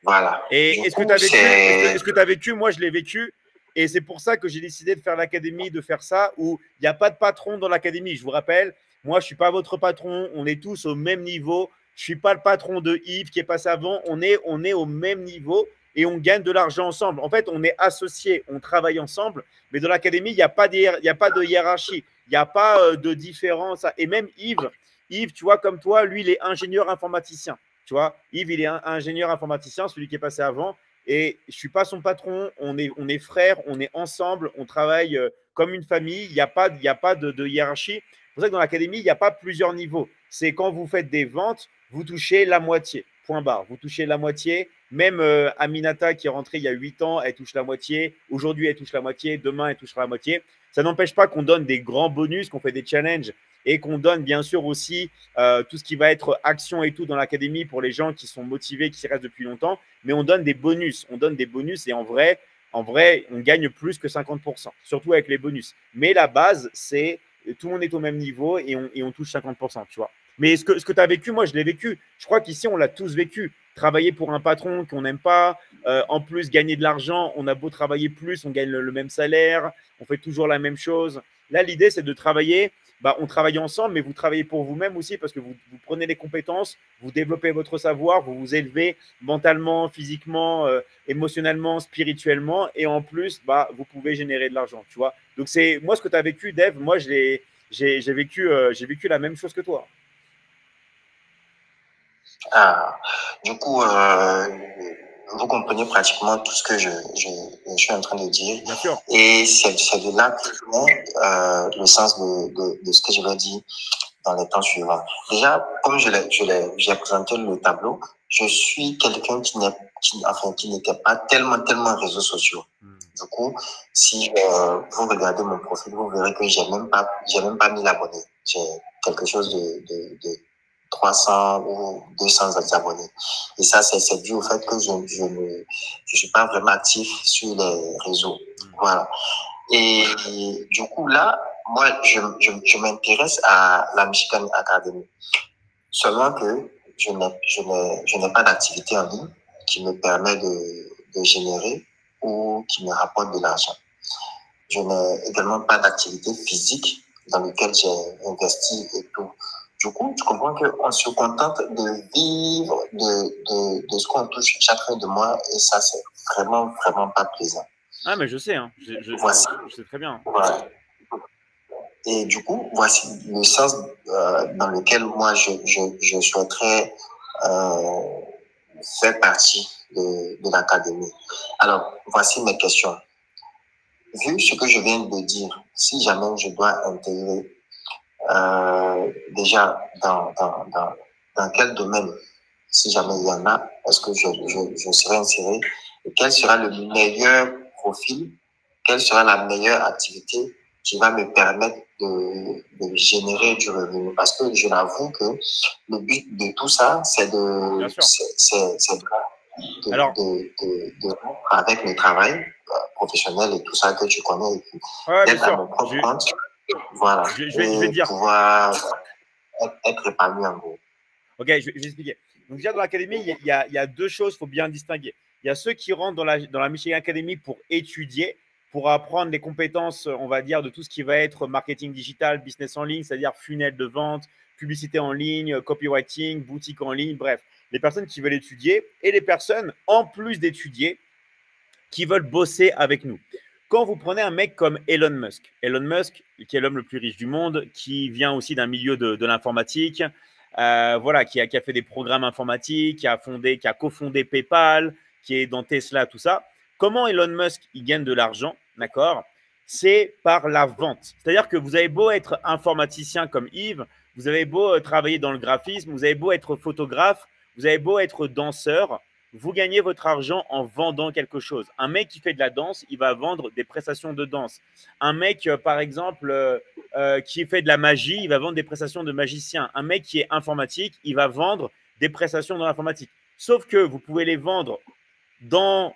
Voilà. Et est-ce que tu as vécu, moi je l'ai vécu, et c'est pour ça que j'ai décidé de faire l'académie, de faire ça, où il n'y a pas de patron dans l'académie. Je vous rappelle, moi je ne suis pas votre patron, on est tous au même niveau. Je ne suis pas le patron de Yves qui est passé avant, on est au même niveau et on gagne de l'argent ensemble. En fait, on est associés, on travaille ensemble, mais dans l'académie, il n'y a pas de hiérarchie, il n'y a pas de différence. Et même Yves, tu vois, comme toi, lui, il est ingénieur informaticien. Tu vois, Yves, il est ingénieur informaticien, celui qui est passé avant. Et je ne suis pas son patron, on est frères, on est ensemble, on travaille comme une famille, il n'y a pas de hiérarchie. C'est pour ça que dans l'académie, il n'y a pas plusieurs niveaux. C'est quand vous faites des ventes, vous touchez la moitié, point barre. Vous touchez la moitié. Même Aminata, qui est rentrée il y a 8 ans, elle touche la moitié. Aujourd'hui, elle touche la moitié. Demain, elle touchera la moitié. Ça n'empêche pas qu'on donne des grands bonus, qu'on fait des challenges et qu'on donne bien sûr aussi tout ce qui va être action et tout dans l'académie pour les gens qui sont motivés, qui restent depuis longtemps. Mais on donne des bonus. On donne des bonus et en vrai, on gagne plus que 50%, surtout avec les bonus. Mais la base, c'est tout le monde est au même niveau et on touche 50%, tu vois. Mais ce que tu as vécu, moi, je l'ai vécu. Je crois qu'ici, on l'a tous vécu. Travailler pour un patron qu'on n'aime pas, en plus, gagner de l'argent, on a beau travailler plus, on gagne le même salaire, on fait toujours la même chose. Là, l'idée, c'est de travailler. On travaille ensemble, mais vous travaillez pour vous-même aussi parce que vous prenez les compétences, vous développez votre savoir, vous vous élevez mentalement, physiquement, émotionnellement, spirituellement. Et en plus, vous pouvez générer de l'argent, tu vois. Donc, c'est moi, ce que tu as vécu, Dave, moi, j'ai vécu la même chose que toi. Du coup, vous comprenez pratiquement tout ce que je suis en train de dire. Bien sûr. Et c'est de là que vient le sens de ce que je vais dire dans les temps suivants. Déjà, comme j'ai présenté le tableau, je suis quelqu'un qui n'était pas tellement réseaux sociaux. Du coup, si vous regardez mon profil, vous verrez que j'ai même pas 1000 abonnés. J'ai quelque chose de 300 ou 200 abonnés. Et ça, c'est dû au fait que je ne suis pas vraiment actif sur les réseaux. Voilà. Et du coup, là, moi, je m'intéresse à la Michigan Academy. Seulement que je n'ai pas d'activité en ligne qui me permet de générer ou qui me rapporte de l'argent. Je n'ai également pas d'activité physique dans laquelle j'ai investi et tout. Du coup, tu comprends qu'on se contente de vivre de ce qu'on touche chaque fin de mois et ça, c'est vraiment pas plaisant. Ah, mais je sais, hein. Je sais très bien. Voilà. Et du coup, voici le sens dans lequel moi, je souhaiterais faire partie de l'académie. Alors, voici mes questions. Vu ce que je viens de dire, si jamais je dois intégrer déjà dans quel domaine, si jamais il y en a, est-ce que je serai inséré et quel sera le meilleur profil, quelle sera la meilleure activité qui va me permettre de générer du revenu. Parce que je l'avoue que le but de tout ça, c'est de, Bien sûr. Alors, avec le travail professionnel et tout ça que tu connais, et puis d'être à mon propre compte, voilà, je vais dire. Pouvoir être épanoui en gros. Ok, je vais expliquer. Donc déjà, dans l'académie, il y a deux choses qu'il faut bien distinguer. Il y a ceux qui rentrent dans la Michigan Academy pour étudier, pour apprendre les compétences, on va dire, de tout ce qui va être marketing digital, business en ligne, c'est-à-dire funnel de vente, publicité en ligne, copywriting, boutique en ligne, bref. Les personnes qui veulent étudier et les personnes, en plus d'étudier, qui veulent bosser avec nous. Quand vous prenez un mec comme Elon Musk, qui est l'homme le plus riche du monde, qui vient aussi d'un milieu de l'informatique, voilà, qui a fait des programmes informatiques, qui a cofondé PayPal, qui est dans Tesla, tout ça. Comment Elon Musk il gagne de l'argent, d'accord? C'est par la vente. C'est-à-dire que vous avez beau être informaticien comme Yves, vous avez beau travailler dans le graphisme, vous avez beau être photographe, vous avez beau être danseur, vous gagnez votre argent en vendant quelque chose. Un mec qui fait de la danse, il va vendre des prestations de danse. Un mec, par exemple, qui fait de la magie, il va vendre des prestations de magicien. Un mec qui est informatique, il va vendre des prestations dans l'informatique. Sauf que vous pouvez les vendre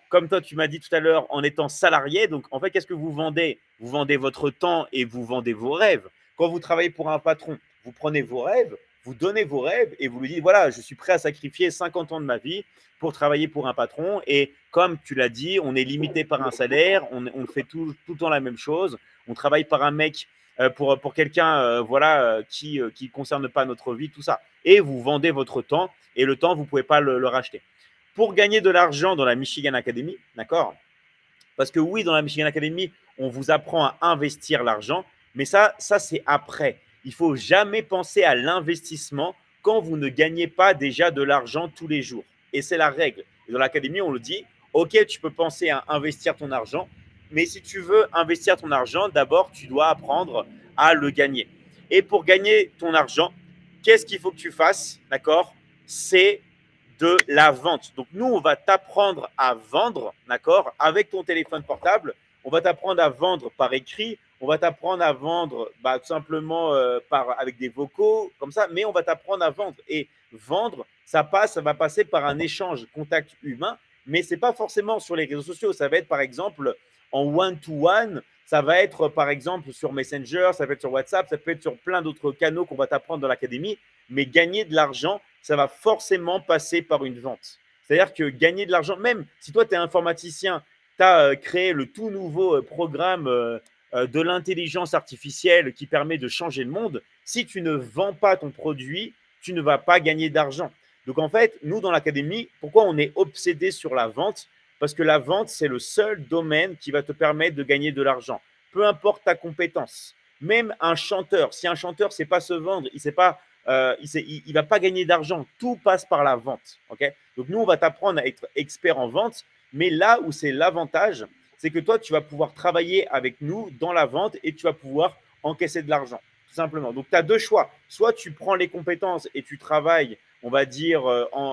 comme toi tu m'as dit tout à l'heure, en étant salarié. Donc en fait, qu'est-ce que vous vendez? Vous vendez votre temps et vous vendez vos rêves. Quand vous travaillez pour un patron, vous prenez vos rêves, vous donnez vos rêves et vous lui dites, voilà, je suis prêt à sacrifier 50 ans de ma vie pour travailler pour un patron. Et comme tu l'as dit, on est limité par un salaire, on fait tout le temps la même chose. On travaille par un mec pour quelqu'un voilà, qui ne concerne pas notre vie, tout ça. Et vous vendez votre temps et le temps, vous ne pouvez pas le racheter. Pour gagner de l'argent dans la Michigan Academy, d'accord? Parce que oui, dans la Michigan Academy, on vous apprend à investir l'argent, mais ça c'est après. Il ne faut jamais penser à l'investissement quand vous ne gagnez pas déjà de l'argent tous les jours. Et c'est la règle. Et dans l'académie, on le dit, ok, tu peux penser à investir ton argent, mais si tu veux investir ton argent, d'abord, tu dois apprendre à le gagner. Et pour gagner ton argent, qu'est-ce qu'il faut que tu fasses, d'accord? C'est de la vente. Donc, nous, on va t'apprendre à vendre, d'accord, avec ton téléphone portable. On va t'apprendre à vendre par écrit. On va t'apprendre à vendre tout simplement avec des vocaux, comme ça. Mais on va t'apprendre à vendre. Et vendre, ça va passer par un échange, contact humain. Mais ce n'est pas forcément sur les réseaux sociaux. Ça va être, par exemple, en one-to-one. Ça va être, par exemple, sur Messenger. Ça peut être sur WhatsApp. Ça peut être sur plein d'autres canaux qu'on va t'apprendre dans l'académie. Mais gagner de l'argent, ça va forcément passer par une vente. C'est-à-dire que gagner de l'argent, même si toi, tu es informaticien, tu as créé le tout nouveau programme de l'intelligence artificielle qui permet de changer le monde, si tu ne vends pas ton produit, tu ne vas pas gagner d'argent. Donc, en fait, nous, dans l'académie, pourquoi on est obsédé sur la vente? Parce que la vente, c'est le seul domaine qui va te permettre de gagner de l'argent. Peu importe ta compétence. Même un chanteur, si un chanteur ne sait pas se vendre, il ne sait pas il ne va pas gagner d'argent. Tout passe par la vente. Okay? Donc, nous, on va t'apprendre à être expert en vente. Mais là où c'est l'avantage, c'est que toi, tu vas pouvoir travailler avec nous dans la vente et tu vas pouvoir encaisser de l'argent, tout simplement. Donc, tu as deux choix. Soit tu prends les compétences et tu travailles, on va dire,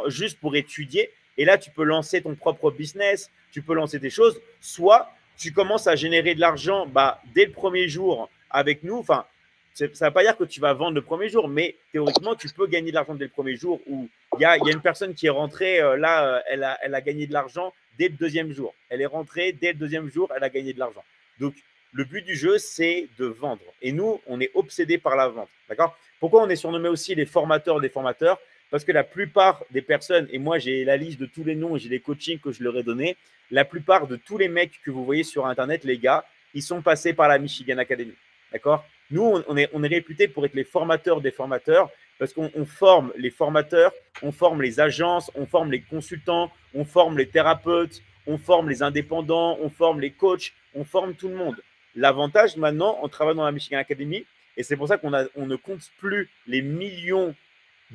juste pour étudier. Et là, tu peux lancer ton propre business, tu peux lancer des choses. Soit tu commences à générer de l'argent dès le premier jour avec nous. Enfin, ça ne veut pas dire que tu vas vendre le premier jour, mais théoriquement, tu peux gagner de l'argent dès le premier jour. Où il y a une personne qui est rentrée, elle a gagné de l'argent dès le deuxième jour. Elle est rentrée dès le deuxième jour, elle a gagné de l'argent. Donc, le but du jeu, c'est de vendre. Et nous, on est obsédés par la vente. D'accord? Pourquoi on est surnommé aussi les formateurs des formateurs? Parce que la plupart des personnes, et moi, j'ai la liste de tous les noms et j'ai les coachings que je leur ai donnés, la plupart de tous les mecs que vous voyez sur Internet, les gars, ils sont passés par la Michigan Academy. D'accord? Nous, on est réputés pour être les formateurs des formateurs parce qu'on forme les formateurs, on forme les agences, on forme les consultants, on forme les thérapeutes, on forme les indépendants, on forme les coachs, on forme tout le monde. L'avantage maintenant, on travaille dans la Michigan Academy et c'est pour ça qu'on ne compte plus les millions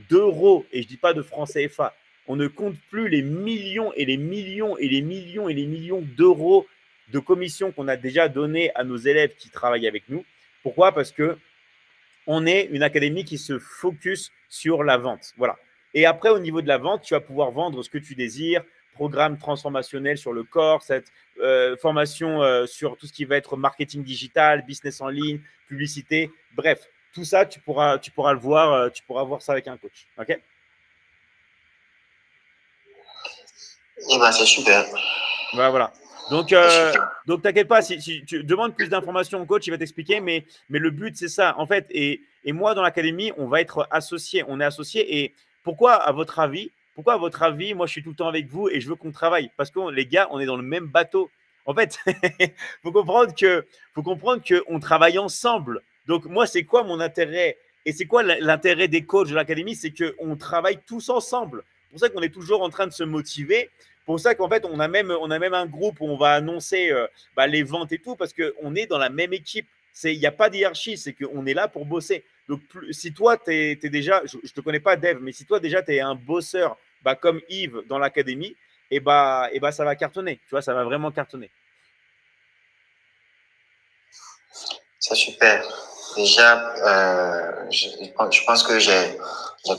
d'euros, et je ne dis pas de francs CFA, on ne compte plus les millions et les millions et les millions et les millions d'euros de commissions qu'on a déjà données à nos élèves qui travaillent avec nous. Pourquoi? Parce qu'on est une académie qui se focus sur la vente. Voilà. Et après, au niveau de la vente, tu vas pouvoir vendre ce que tu désires, programme transformationnel sur le corps, cette formation sur tout ce qui va être marketing digital, business en ligne, publicité. Bref, tout ça, tu pourras le voir, tu pourras voir ça avec un coach. OK? Eh ben, c'est super. Voilà. Donc, t'inquiète pas, si tu demandes plus d'informations au coach, il va t'expliquer, mais le but, c'est ça. En fait, et moi, dans l'académie, on va être associés. On est associés. Et pourquoi, à votre avis, moi, je suis tout le temps avec vous et je veux qu'on travaille? Parce que les gars, on est dans le même bateau. En fait, faut comprendre qu'on travaille ensemble. Donc, moi, c'est quoi mon intérêt? Et c'est quoi l'intérêt des coachs de l'académie? C'est qu'on travaille tous ensemble. C'est pour ça qu'on est toujours en train de se motiver. Pour ça qu'en fait, on a même un groupe où on va annoncer les ventes et tout, parce qu'on est dans la même équipe. Il n'y a pas d'hierarchie, c'est qu'on est là pour bosser. Donc, si toi, tu es déjà, je ne te connais pas, Dev, mais si toi, déjà, tu es un bosseur comme Yves dans l'académie, et ça va cartonner. Tu vois, ça va vraiment cartonner. C'est super. Déjà, je pense que j'ai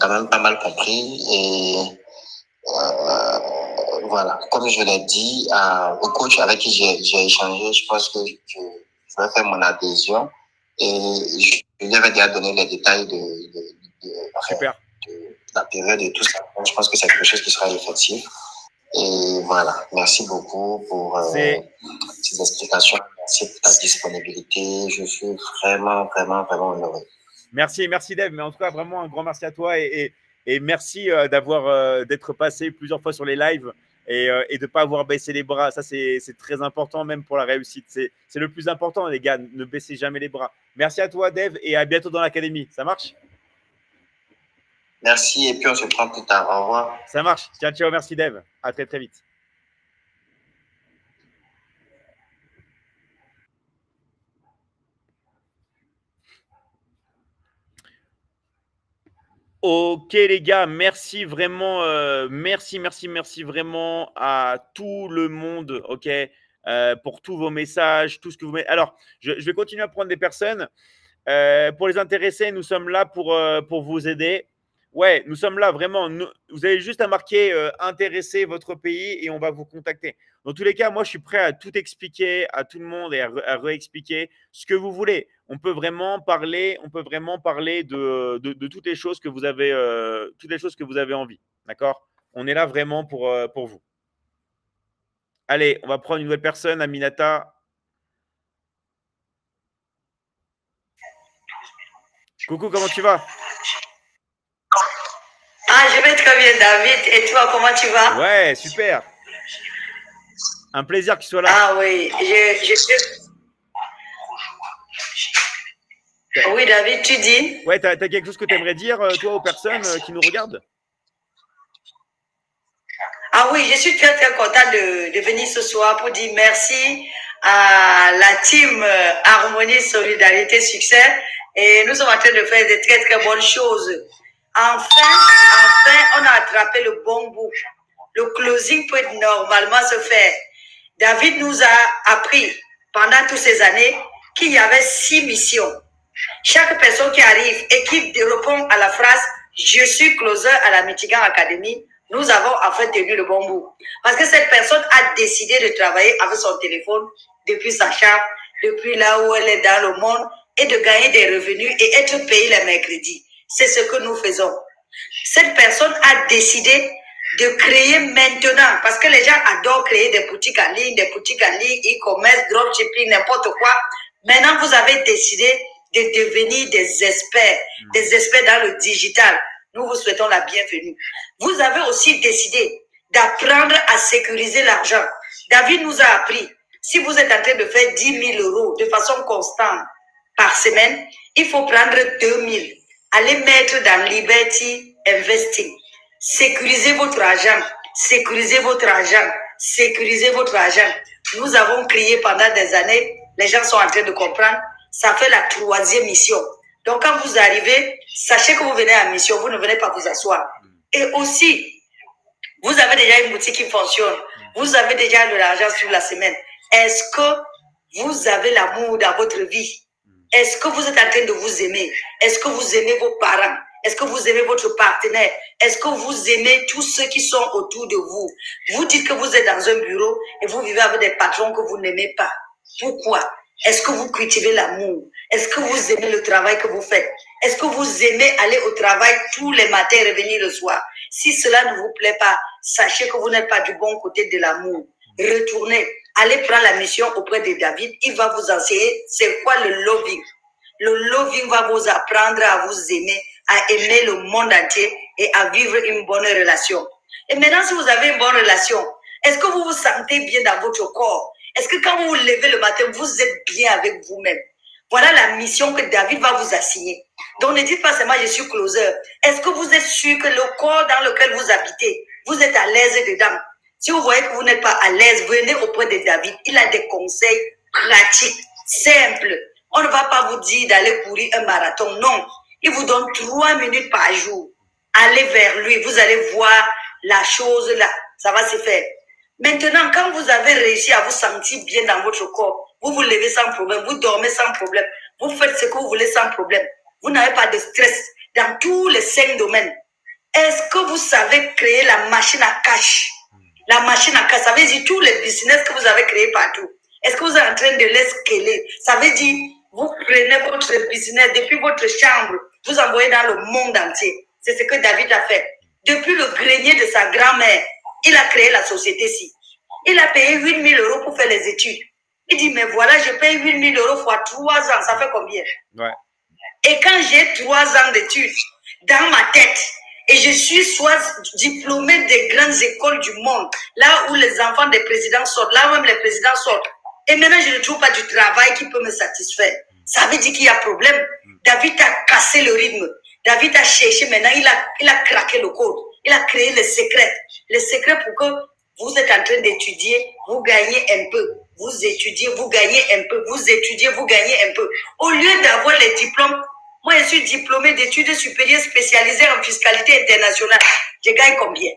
quand même pas mal compris et voilà, comme je l'ai dit au coach avec qui j'ai échangé, je pense que je vais faire mon adhésion et je lui avais déjà donné les détails de la période et tout ça. Je pense que c'est quelque chose qui sera effectif. Et voilà, merci beaucoup pour ces explications, merci pour ta disponibilité. Je suis vraiment, vraiment, vraiment heureux. Merci Dave, mais en tout cas, vraiment un grand merci à toi et merci d'être passé plusieurs fois sur les lives et de ne pas avoir baissé les bras. Ça, c'est très important même pour la réussite. C'est le plus important, les gars, ne baissez jamais les bras. Merci à toi, Dave, et à bientôt dans l'académie. Ça marche? Merci, et puis on se prend plus tard. Au revoir. Ça marche. Ciao, ciao. Merci, Dave. À très, très vite. Ok les gars, merci vraiment, merci vraiment à tout le monde, ok, pour tous vos messages, tout ce que vous mettez. Alors, je vais continuer à prendre des personnes. Pour les intéressés, nous sommes là pour vous aider. Ouais, nous sommes là vraiment. Vous avez juste à marquer intéresser votre pays et on va vous contacter. Dans tous les cas, moi, je suis prêt à tout expliquer à tout le monde et à réexpliquer ce que vous voulez. On peut vraiment parler de toutes les choses que vous avez envie. D'accord? On est là vraiment pour vous. Allez, on va prendre une nouvelle personne, Aminata. Coucou, comment tu vas? Ah, je vais très bien, David. Et toi, comment tu vas? Ouais, super. Un plaisir que tu sois là. Ah oui, Oui, David, tu dis? Ouais, tu as quelque chose que tu aimerais dire, toi, aux personnes qui nous regardent? Ah oui, je suis très, très content de venir ce soir pour dire merci à la team Harmonie, Solidarité, Succès. Et nous sommes en train de faire de très, très bonnes choses. Enfin, on a attrapé le bon bout. Le closing peut normalement se faire. David nous a appris pendant toutes ces années qu'il y avait 6 missions. Chaque personne qui arrive et qui répond à la phrase « Je suis closer à la Michigan Academy », nous avons enfin tenu le bon bout. Parce que cette personne a décidé de travailler avec son téléphone depuis sa chambre, depuis là où elle est dans le monde, et de gagner des revenus et être payée les mercredis. C'est ce que nous faisons. Cette personne a décidé de créer maintenant, parce que les gens adorent créer des boutiques en ligne, e-commerce, dropshipping, n'importe quoi. Maintenant, vous avez décidé de devenir des experts dans le digital. Nous vous souhaitons la bienvenue. Vous avez aussi décidé d'apprendre à sécuriser l'argent. David nous a appris, si vous êtes en train de faire 10 000 euros de façon constante par semaine, il faut prendre 2 000. Allez mettre dans Liberty Investing. Sécurisez votre argent. Sécurisez votre argent. Sécurisez votre argent. Nous avons crié pendant des années. Les gens sont en train de comprendre. Ça fait la 3e mission. Donc, quand vous arrivez, sachez que vous venez à mission. Vous ne venez pas vous asseoir. Et aussi, vous avez déjà une boutique qui fonctionne. Vous avez déjà de l'argent sur la semaine. Est-ce que vous avez l'amour dans votre vie? Est-ce que vous êtes en train de vous aimer? Est-ce que vous aimez vos parents? Est-ce que vous aimez votre partenaire? Est-ce que vous aimez tous ceux qui sont autour de vous? Vous dites que vous êtes dans un bureau et vous vivez avec des patrons que vous n'aimez pas. Pourquoi? Est-ce que vous cultivez l'amour? Est-ce que vous aimez le travail que vous faites? Est-ce que vous aimez aller au travail tous les matins et revenir le soir? Si cela ne vous plaît pas, sachez que vous n'êtes pas du bon côté de l'amour. Retournez, allez prendre la mission auprès de David. Il va vous enseigner c'est quoi le loving. Le loving va vous apprendre à vous aimer, à aimer le monde entier et à vivre une bonne relation. Et maintenant, si vous avez une bonne relation, est-ce que vous vous sentez bien dans votre corps? Est-ce que quand vous vous levez le matin, vous êtes bien avec vous-même? Voilà la mission que David va vous assigner. Donc ne dites pas seulement je suis closer. Est-ce que vous êtes sûr que le corps dans lequel vous habitez, vous êtes à l'aise dedans? Si vous voyez que vous n'êtes pas à l'aise, venez auprès de David. Il a des conseils pratiques, simples. On ne va pas vous dire d'aller courir un marathon. Non, il vous donne 3 minutes par jour. Allez vers lui, vous allez voir la chose là. Ça va se faire. Maintenant, quand vous avez réussi à vous sentir bien dans votre corps, vous vous levez sans problème, vous dormez sans problème, vous faites ce que vous voulez sans problème. Vous n'avez pas de stress dans tous les 5 domaines. Est-ce que vous savez créer la machine à cash? La machine à cash, ça veut dire tous les business que vous avez créés partout. Est-ce que vous êtes en train de les scaler? Ça veut dire, vous prenez votre business depuis votre chambre, vous envoyez dans le monde entier. C'est ce que David a fait. Depuis le grenier de sa grand-mère, il a créé la société-ci. Il a payé 8 000 € pour faire les études. Il dit, mais voilà, je paye 8 000 € fois 3 ans, ça fait combien? Ouais. Et quand j'ai 3 ans d'études dans ma tête, et je suis soit diplômée des grandes écoles du monde, là où les enfants des présidents sortent, là où même les présidents sortent, et maintenant je ne trouve pas du travail qui peut me satisfaire. Ça veut dire qu'il y a problème. David a cassé le rythme. David a cherché maintenant, il a craqué le code. Il a créé les secrets. Les secrets pour que vous êtes en train d'étudier, vous gagnez un peu. Vous étudiez, vous gagnez un peu. Vous étudiez, vous gagnez un peu. Au lieu d'avoir les diplômes, moi je suis diplômée d'études supérieures spécialisées en fiscalité internationale. Je gagne combien?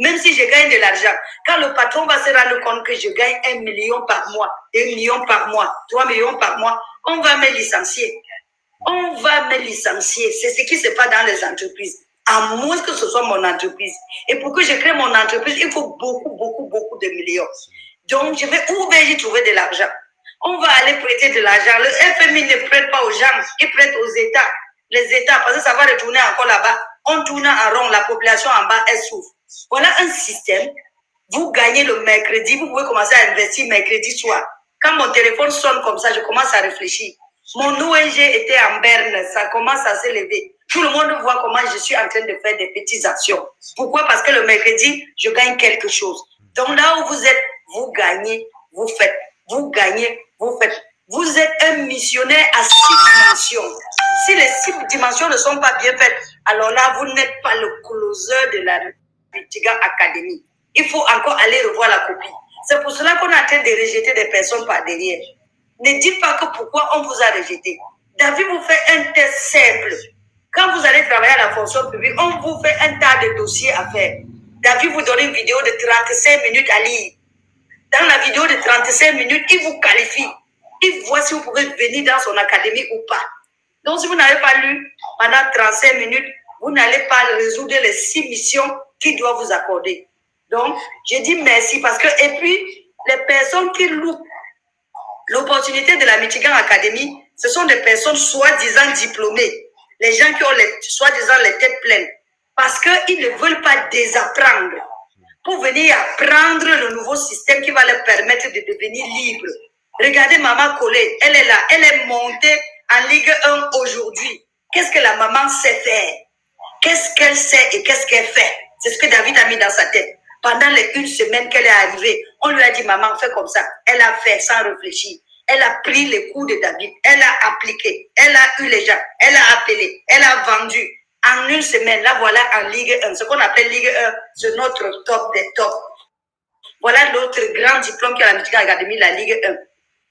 Même si je gagne de l'argent, quand le patron va se rendre compte que je gagne 1 million par mois, 2 millions par mois, 3 millions par mois, on va me licencier. On va me licencier. C'est ce qui se passe dans les entreprises. À moins que ce soit mon entreprise. Et pour que je crée mon entreprise, il faut beaucoup de millions. Donc, où vais-je trouver de l'argent? On va aller prêter de l'argent. Le FMI ne prête pas aux gens, il prête aux États. Les États, parce que ça va retourner encore là-bas. On tourne en rond, la population en bas, elle souffre. Voilà un système. Vous gagnez le mercredi, vous pouvez commencer à investir mercredi soir. Quand mon téléphone sonne comme ça, je commence à réfléchir. Mon ONG était en berne, ça commence à se lever. Tout le monde voit comment je suis en train de faire des petites actions. Pourquoi? Parce que le mercredi, je gagne quelque chose. Donc là où vous êtes, vous gagnez, vous faites. Vous gagnez, vous faites. Vous êtes un missionnaire à 6 dimensions. Si les 6 dimensions ne sont pas bien faites, alors là, vous n'êtes pas le closer de la Michigan Academy. Il faut encore aller revoir la copie. C'est pour cela qu'on est en train de rejeter des personnes par derrière. Ne dites pas que pourquoi on vous a rejeté. David vous fait un test simple. Quand vous allez travailler à la fonction publique, on vous fait un tas de dossiers à faire. David vous donne une vidéo de 35 minutes à lire. Dans la vidéo de 35 minutes, il vous qualifie. Il voit si vous pouvez venir dans son académie ou pas. Donc, si vous n'avez pas lu pendant 35 minutes, vous n'allez pas résoudre les 6 missions qu'il doit vous accorder. Donc, je dis merci parce que, et puis, les personnes qui louent l'opportunité de la Michigan Academy, ce sont des personnes soi-disant diplômées. Les gens qui ont soi-disant les têtes pleines. Parce qu'ils ne veulent pas désapprendre. Pour venir apprendre le nouveau système qui va leur permettre de devenir libres. Regardez Maman Collet, elle est là, elle est montée en Ligue 1 aujourd'hui. Qu'est-ce que la maman sait faire? Qu'est-ce qu'elle sait et qu'est-ce qu'elle fait? C'est ce que David a mis dans sa tête. Pendant les 1 semaine qu'elle est arrivée, on lui a dit, maman, fais comme ça. Elle a fait sans réfléchir. Elle a pris les coups de David. Elle a appliqué. Elle a eu les gens. Elle a appelé. Elle a vendu. En 1 semaine, là, voilà, en Ligue 1. Ce qu'on appelle Ligue 1, c'est notre top des tops. Voilà notre grand diplôme qui est la Michigan Academy, la Ligue 1.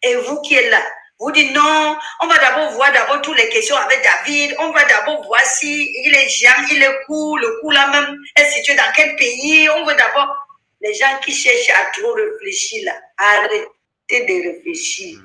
Et vous qui êtes là, vous dites non, on va d'abord voir toutes les questions avec David. On va d'abord voir si il est jeune, il est cool, le coup là même est situé dans quel pays. On veut d'abord les gens qui cherchent à trop réfléchir là. Arrêtez de réfléchir.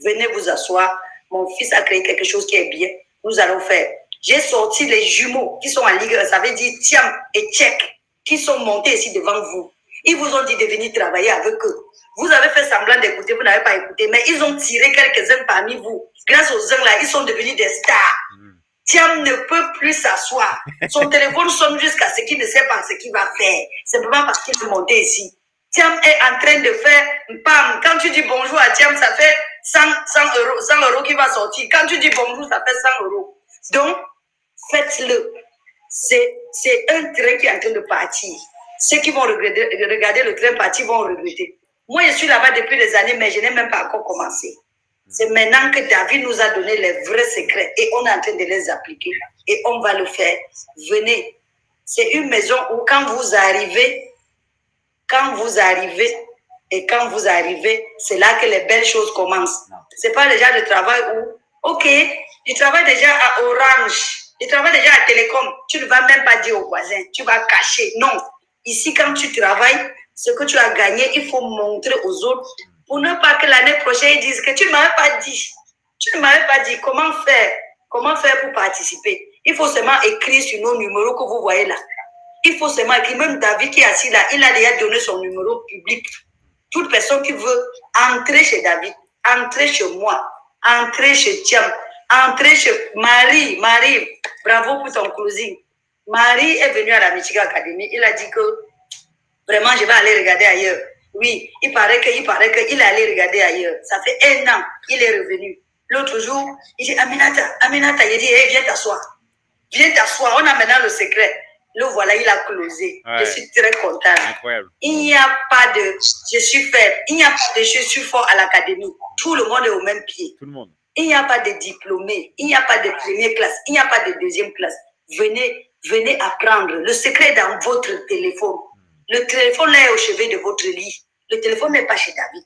Venez vous asseoir. Mon fils a créé quelque chose qui est bien. Nous allons faire. J'ai sorti les jumeaux qui sont en Ligue 1, ça veut dire Thiam et Tchèque, qui sont montés ici devant vous. Ils vous ont dit de venir travailler avec eux. Vous avez fait semblant d'écouter, vous n'avez pas écouté, mais ils ont tiré quelques-uns parmi vous. Grâce aux uns là, ils sont devenus des stars. Thiam ne peut plus s'asseoir. Son téléphone sonne jusqu'à ce qu'il ne sait pas ce qu'il va faire. Simplement parce qu'il est monté ici. Thiam est en train de faire, pam, quand tu dis bonjour à Thiam, ça fait 100 euros qui va sortir. Quand tu dis bonjour, ça fait 100 euros. Donc, faites-le. C'est un train qui est en train de partir. Ceux qui vont regarder le train partir vont regretter. Moi, je suis là-bas depuis des années, mais je n'ai même pas encore commencé. C'est maintenant que David nous a donné les vrais secrets et on est en train de les appliquer. Et on va le faire. Venez. C'est une maison où quand vous arrivez, c'est là que les belles choses commencent. Ce n'est pas déjà le travail où, ok, tu travailles déjà à Orange, tu travailles déjà à Télécom, tu ne vas même pas dire aux voisins, tu vas cacher. Non. Ici, quand tu travailles, ce que tu as gagné, il faut montrer aux autres pour ne pas que l'année prochaine, ils disent que tu ne m'avais pas dit. Tu ne m'avais pas dit comment faire pour participer. Il faut seulement écrire sur nos numéros que vous voyez là. Il faut seulement écrire. Même David qui est assis là, il a déjà donné son numéro public. Toute personne qui veut entrer chez David, entrer chez moi, entrer chez Thiam, entrer chez Marie. Marie, bravo pour ton closing. Marie est venue à la Michigan Academy. Il a dit que vraiment, je vais aller regarder ailleurs. Oui, il paraît qu'il est allé regarder ailleurs. Ça fait 1 an, il est revenu. L'autre jour, il dit, Aminata, il dit, hey, viens t'asseoir. Viens t'asseoir, on a maintenant le secret. Le voilà, il a closé. Ouais. Je suis très contente. Incroyable. Il n'y a pas de je suis faible. Il n'y a pas de je suis fort à l'académie. Tout le monde est au même pied. Tout le monde. Il n'y a pas de diplômé. Il n'y a pas de première classe. Il n'y a pas de deuxième classe. Venez apprendre. Le secret est dans votre téléphone. Le téléphone là est au chevet de votre lit. Le téléphone n'est pas chez David.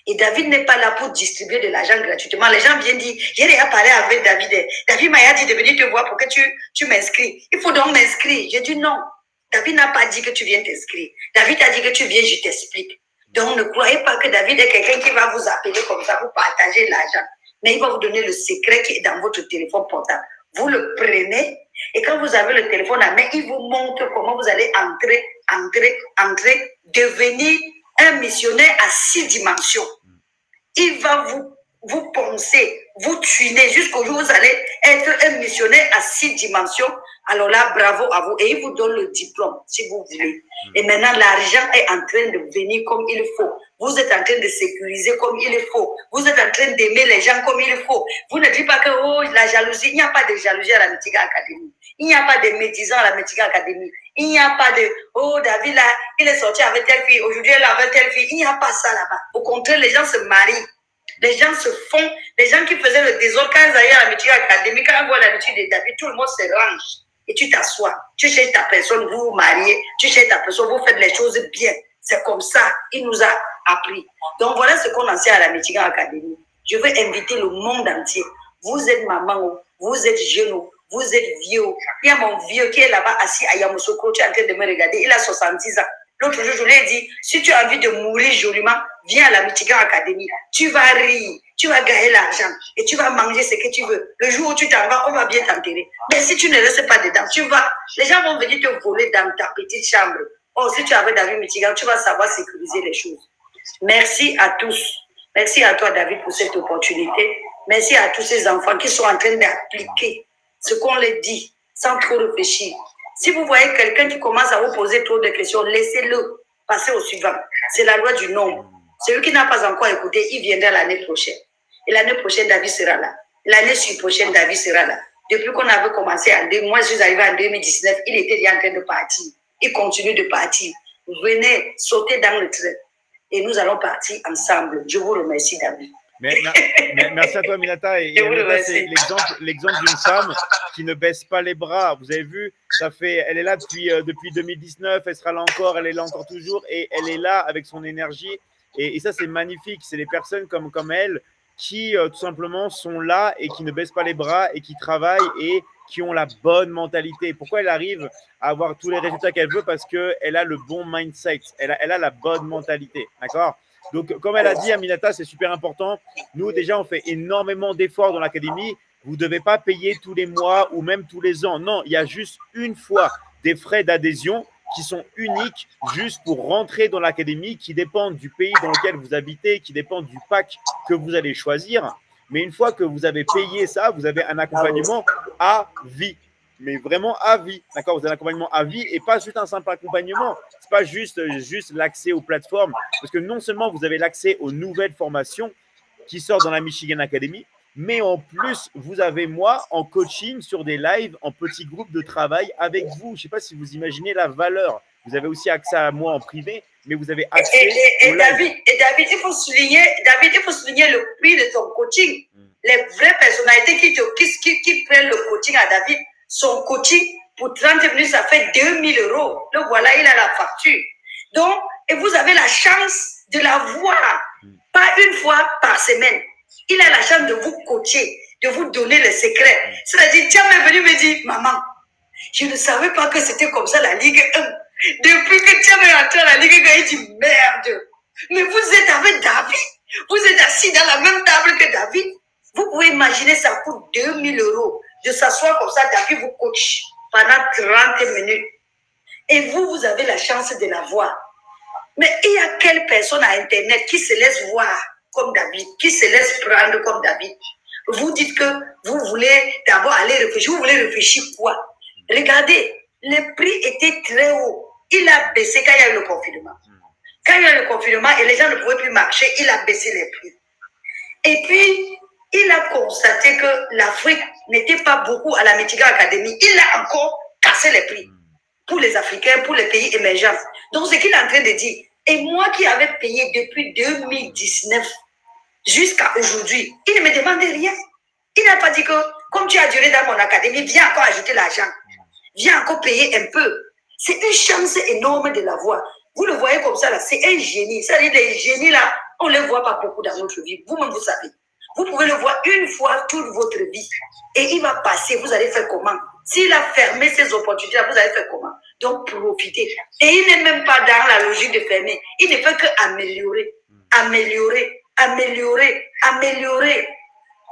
Et David n'est pas là pour distribuer de l'argent gratuitement. Les gens viennent dire, j'ai déjà parlé avec David. David m'a dit de venir te voir pour que tu m'inscris. Il faut donc m'inscrire. J'ai dit non. David n'a pas dit que tu viens t'inscrire. David a dit que tu viens, je t'explique. Donc ne croyez pas que David est quelqu'un qui va vous appeler comme ça pour partager l'argent. Mais il va vous donner le secret qui est dans votre téléphone portable. Vous le prenez et quand vous avez le téléphone à main, il vous montre comment vous allez entrer, devenir un missionnaire à 6 dimensions. Il va vous poncer, vous tuiner jusqu'au jour où vous allez être un missionnaire à 6 dimensions. Alors là, bravo à vous. Et il vous donne le diplôme, si vous voulez. Et maintenant, l'argent est en train de venir comme il faut. Vous êtes en train de sécuriser comme il faut. Vous êtes en train d'aimer les gens comme il faut. Vous ne dites pas que, oh, la jalousie. Il n'y a pas de jalousie à la Michigan Academy. Il n'y a pas de médisants à la Michigan Academy. Il n'y a pas de, oh, David, là, il est sorti avec telle fille. Aujourd'hui, elle est avec telle fille. Il n'y a pas ça là-bas. Au contraire, les gens se marient. Les gens se font. Les gens qui faisaient le désordre, quand ils allaient à la Michigan Academy, quand on voit l'habitude de David, tout le monde se range. Et tu t'assois. Tu cherches ta personne, vous vous mariez. Tu cherches ta personne, vous faites les choses bien. C'est comme ça. Il nous a appris. Donc, voilà ce qu'on enseigne à la Michigan Academy. Je veux inviter le monde entier. Vous êtes maman, vous êtes jeune, vous êtes vieux. Il y a mon vieux qui est là-bas assis à Yamoussoukro, tu es en train de me regarder. Il a 70 ans. L'autre jour, je lui ai dit, si tu as envie de mourir joliment, viens à la Michigan Academy. Tu vas rire, tu vas gagner l'argent et tu vas manger ce que tu veux. Le jour où tu t'en vas, on va bien t'enterrer. Mais si tu ne restes pas dedans, les gens vont venir te voler dans ta petite chambre. Oh, si tu avais David Michigan, tu vas savoir sécuriser les choses. Merci à tous. Merci à toi, David, pour cette opportunité. Merci à tous ces enfants qui sont en train d'appliquer ce qu'on leur dit sans trop réfléchir. Si vous voyez quelqu'un qui commence à vous poser trop de questions, laissez-le passer au suivant. C'est la loi du nombre. Celui qui n'a pas encore écouté, il viendra l'année prochaine. Et l'année prochaine, David sera là. L'année prochaine, David sera là. Depuis qu'on avait commencé moi, je suis arrivé en 2019, il était déjà en train de partir. Il continue de partir. Venez sauter dans le train. Et nous allons partir ensemble. Je vous remercie, David. Merci à toi, Aminata. Et Aminata, c'est l'exemple d'une femme qui ne baisse pas les bras. Vous avez vu, elle est là depuis 2019, elle sera là encore, elle est là encore toujours, et elle est là avec son énergie. Et ça, c'est magnifique. C'est les personnes comme elle qui, tout simplement, sont là et qui ne baissent pas les bras et qui travaillent et qui ont la bonne mentalité. Pourquoi elle arrive à avoir tous les résultats qu'elle veut? Parce qu'elle a le bon mindset, elle a la bonne mentalité. D'accord? Donc, comme elle a dit, Aminata, c'est super important. Nous, déjà, on fait énormément d'efforts dans l'académie, Vous ne devez pas payer tous les mois ou même tous les ans. Non, il y a juste une fois des frais d'adhésion qui sont uniques juste pour rentrer dans l'académie, qui dépendent du pays dans lequel vous habitez, qui dépendent du pack que vous allez choisir. Mais une fois que vous avez payé ça, vous avez un accompagnement à vie. Mais vraiment à vie. D'accord? Vous avez un accompagnement à vie et pas juste un simple accompagnement. Ce n'est pas juste l'accès aux plateformes. Parce que non seulement vous avez l'accès aux nouvelles formations qui sortent dans la Michigan Academy, mais en plus, vous avez moi en coaching sur des lives, en petits groupes de travail avec vous. Je ne sais pas si vous imaginez la valeur. Vous avez aussi accès à moi en privé, mais vous avez accès et David, il faut souligner le prix de ton coaching. Les vraies personnalités qui prennent le coaching à David, son coaching pour 30 minutes, ça fait 2000 €. Le voilà, il a la facture. Donc, et vous avez la chance de la voir, pas une fois par semaine. Il a la chance de vous coacher, de vous donner les secrets. C'est-à-dire, tiens, est venu me dire, maman, je ne savais pas que c'était comme ça la Ligue 1. Depuis que Tiam est rentré à la Ligue 1, il dit, merde, mais vous êtes avec David. Vous êtes assis dans la même table que David. Vous pouvez imaginer, ça coûte 2000 € de s'asseoir comme ça, David vous coach pendant 30 minutes. Et vous avez la chance de la voir. Mais il y a quelle personne à Internet qui se laisse voir comme David, qui se laisse prendre comme David? Vous dites que vous voulez d'abord aller réfléchir. Vous voulez réfléchir quoi? Regardez, les prix étaient très hauts. Il a baissé quand il y a eu le confinement. Quand il y a eu le confinement et les gens ne pouvaient plus marcher, il a baissé les prix. Et puis, il a constaté que l'Afrique n'était pas beaucoup à la Michigan Academy. Il a encore cassé les prix pour les Africains, pour les pays émergents. Donc, ce qu'il est en train de dire, et moi qui avais payé depuis 2019 jusqu'à aujourd'hui, il ne me demandait rien. Il n'a pas dit que, comme tu as duré dans mon académie, viens encore ajouter l'argent. Viens encore payer un peu. C'est une chance énorme de l'avoir. Vous le voyez comme ça, là, c'est un génie. C'est-à-dire, les génies, là, on ne les voit pas beaucoup dans notre vie. Vous-même, vous savez. Vous pouvez le voir une fois toute votre vie. Et il va passer, vous allez faire comment? S'il a fermé ces opportunités-là, vous allez faire comment? Donc, profitez. Et il n'est même pas dans la logique de fermer. Il ne fait qu'améliorer, améliorer, améliorer, améliorer.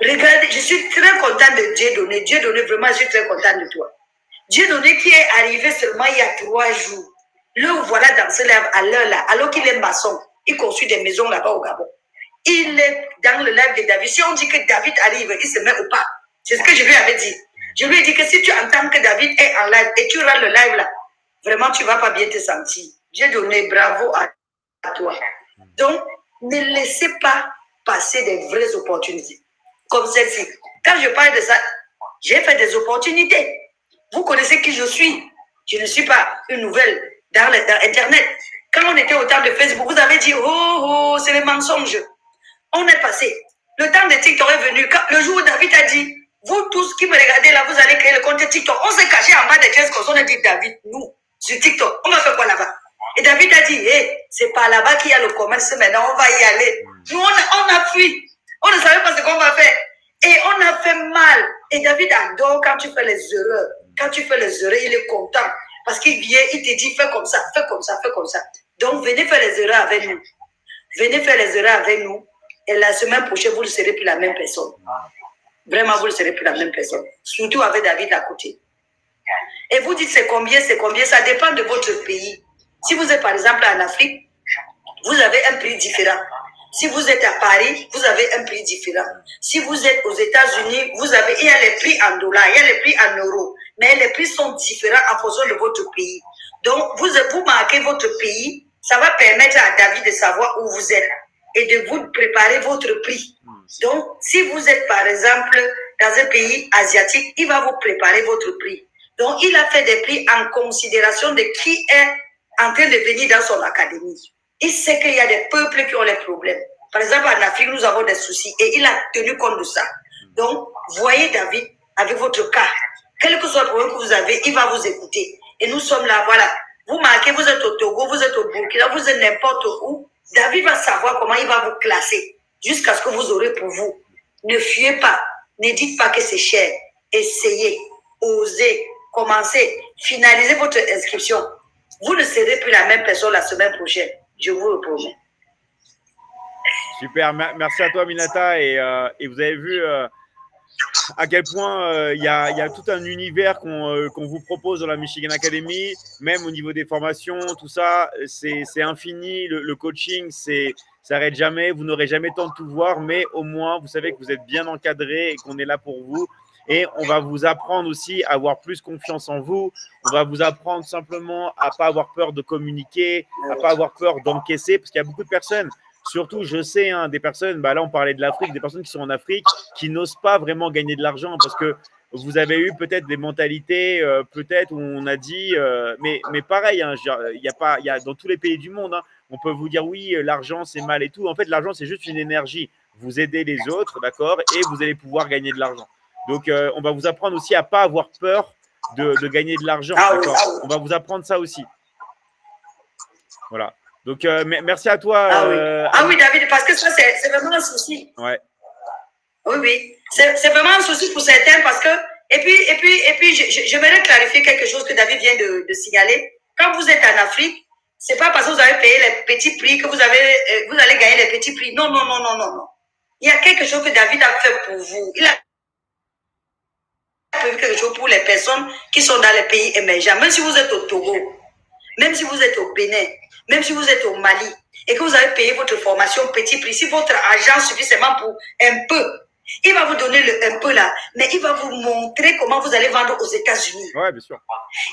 Regardez, je suis très content de Dieudonné. Dieudonné, vraiment, je suis très content de toi. Dieudonné qui est arrivé seulement il y a 3 jours. Le voilà dans ce live à l'heure là, alors qu'il est maçon. Il construit des maisons là-bas au Gabon. Il est dans le live de David. Si on dit que David arrive, il se met au pas. C'est ce que je lui avais dit. Je lui ai dit que si tu entends que David est en live et tu rentres le live là, vraiment tu ne vas pas bien te sentir. J'ai donné bravo à toi. Donc, ne laissez pas passer des vraies opportunités comme celle-ci. Quand je parle de ça, j'ai fait des opportunités. Vous connaissez qui je suis. Je ne suis pas une nouvelle dans Internet. Quand on était au temps de Facebook, vous avez dit, oh, c'est le mensonge. On est passé. Le temps de TikTok est venu. Le jour où David a dit, vous tous qui me regardez là, vous allez créer le compte TikTok. On s'est caché en bas des 15 qu'on a dit, David, nous, sur TikTok, on va faire quoi là-bas? Et David a dit, hey, c'est pas là-bas qu'il y a le commerce, maintenant on va y aller. Nous, on a fui. On ne savait pas ce qu'on va faire. Et on a fait mal. Et David adore quand tu fais les erreurs. Quand tu fais les erreurs, il est content. Parce qu'il vient, il te dit, fais comme ça, fais comme ça, fais comme ça. Donc, venez faire les erreurs avec nous. Venez faire les erreurs avec nous. Et la semaine prochaine, vous ne serez plus la même personne. Vraiment, vous ne serez plus la même personne. Surtout avec David à côté. Et vous dites, c'est combien, ça dépend de votre pays. Si vous êtes par exemple en Afrique, vous avez un prix différent. Si vous êtes à Paris, vous avez un prix différent. Si vous êtes aux États-Unis, il y a les prix en dollars, il y a les prix en euros. Mais les prix sont différents en fonction de votre pays. Donc, vous marquez votre pays, ça va permettre à David de savoir où vous êtes et de vous préparer votre prix. Donc, si vous êtes par exemple dans un pays asiatique, il va vous préparer votre prix. Donc, il a fait des prix en considération de qui est en train de venir dans son académie. Il sait qu'il y a des peuples qui ont les problèmes. Par exemple, en Afrique, nous avons des soucis et il a tenu compte de ça. Donc, voyez David avec votre cas. Quel que soit le problème que vous avez, il va vous écouter. Et nous sommes là, voilà. Vous marquez, vous êtes au Togo, vous êtes au Burkina, vous êtes n'importe où. David va savoir comment il va vous classer jusqu'à ce que vous aurez pour vous. Ne fuyez pas. Ne dites pas que c'est cher. Essayez, osez, commencez, finalisez votre inscription. Vous ne serez plus la même personne la semaine prochaine. Je vous le promets. Super, merci à toi Minata. Et vous avez vu, à quel point il y a tout un univers qu'on vous propose dans la Michigan Academy, même au niveau des formations, tout ça, c'est infini. Le coaching, ça n'arrête jamais. Vous n'aurez jamais le temps de tout voir, mais au moins, vous savez que vous êtes bien encadré et qu'on est là pour vous. Et on va vous apprendre aussi à avoir plus confiance en vous. On va vous apprendre simplement à ne pas avoir peur de communiquer, à ne pas avoir peur d'encaisser, parce qu'il y a beaucoup de personnes. Surtout, je sais, hein, des personnes, là on parlait de l'Afrique, des personnes qui sont en Afrique, qui n'osent pas vraiment gagner de l'argent parce que vous avez eu peut-être des mentalités, peut-être où on a dit, mais pareil, hein, dans tous les pays du monde, hein, on peut vous dire oui, l'argent c'est mal et tout. En fait, l'argent c'est juste une énergie. Vous aidez les autres, d'accord, et vous allez pouvoir gagner de l'argent. Donc, on va vous apprendre aussi à ne pas avoir peur de gagner de l'argent, d'accord. On va vous apprendre ça aussi. Voilà. Donc, merci à toi. Oui, David, parce que ça, c'est vraiment un souci. Ouais. Oui. C'est vraiment un souci pour certains parce que. Et puis j'aimerais clarifier quelque chose que David vient de signaler. Quand vous êtes en Afrique, c'est pas parce que vous avez payé les petits prix que vous allez gagner les petits prix. Non. Il y a quelque chose que David a fait pour vous. Il a prévu quelque chose pour les personnes qui sont dans les pays émergents. Même si vous êtes au Togo, même si vous êtes au Bénin, même si vous êtes au Mali et que vous avez payé votre formation petit prix, si votre argent suffit seulement pour un peu, il va vous donner un peu là, mais il va vous montrer comment vous allez vendre aux États-Unis. Ouais, bien sûr.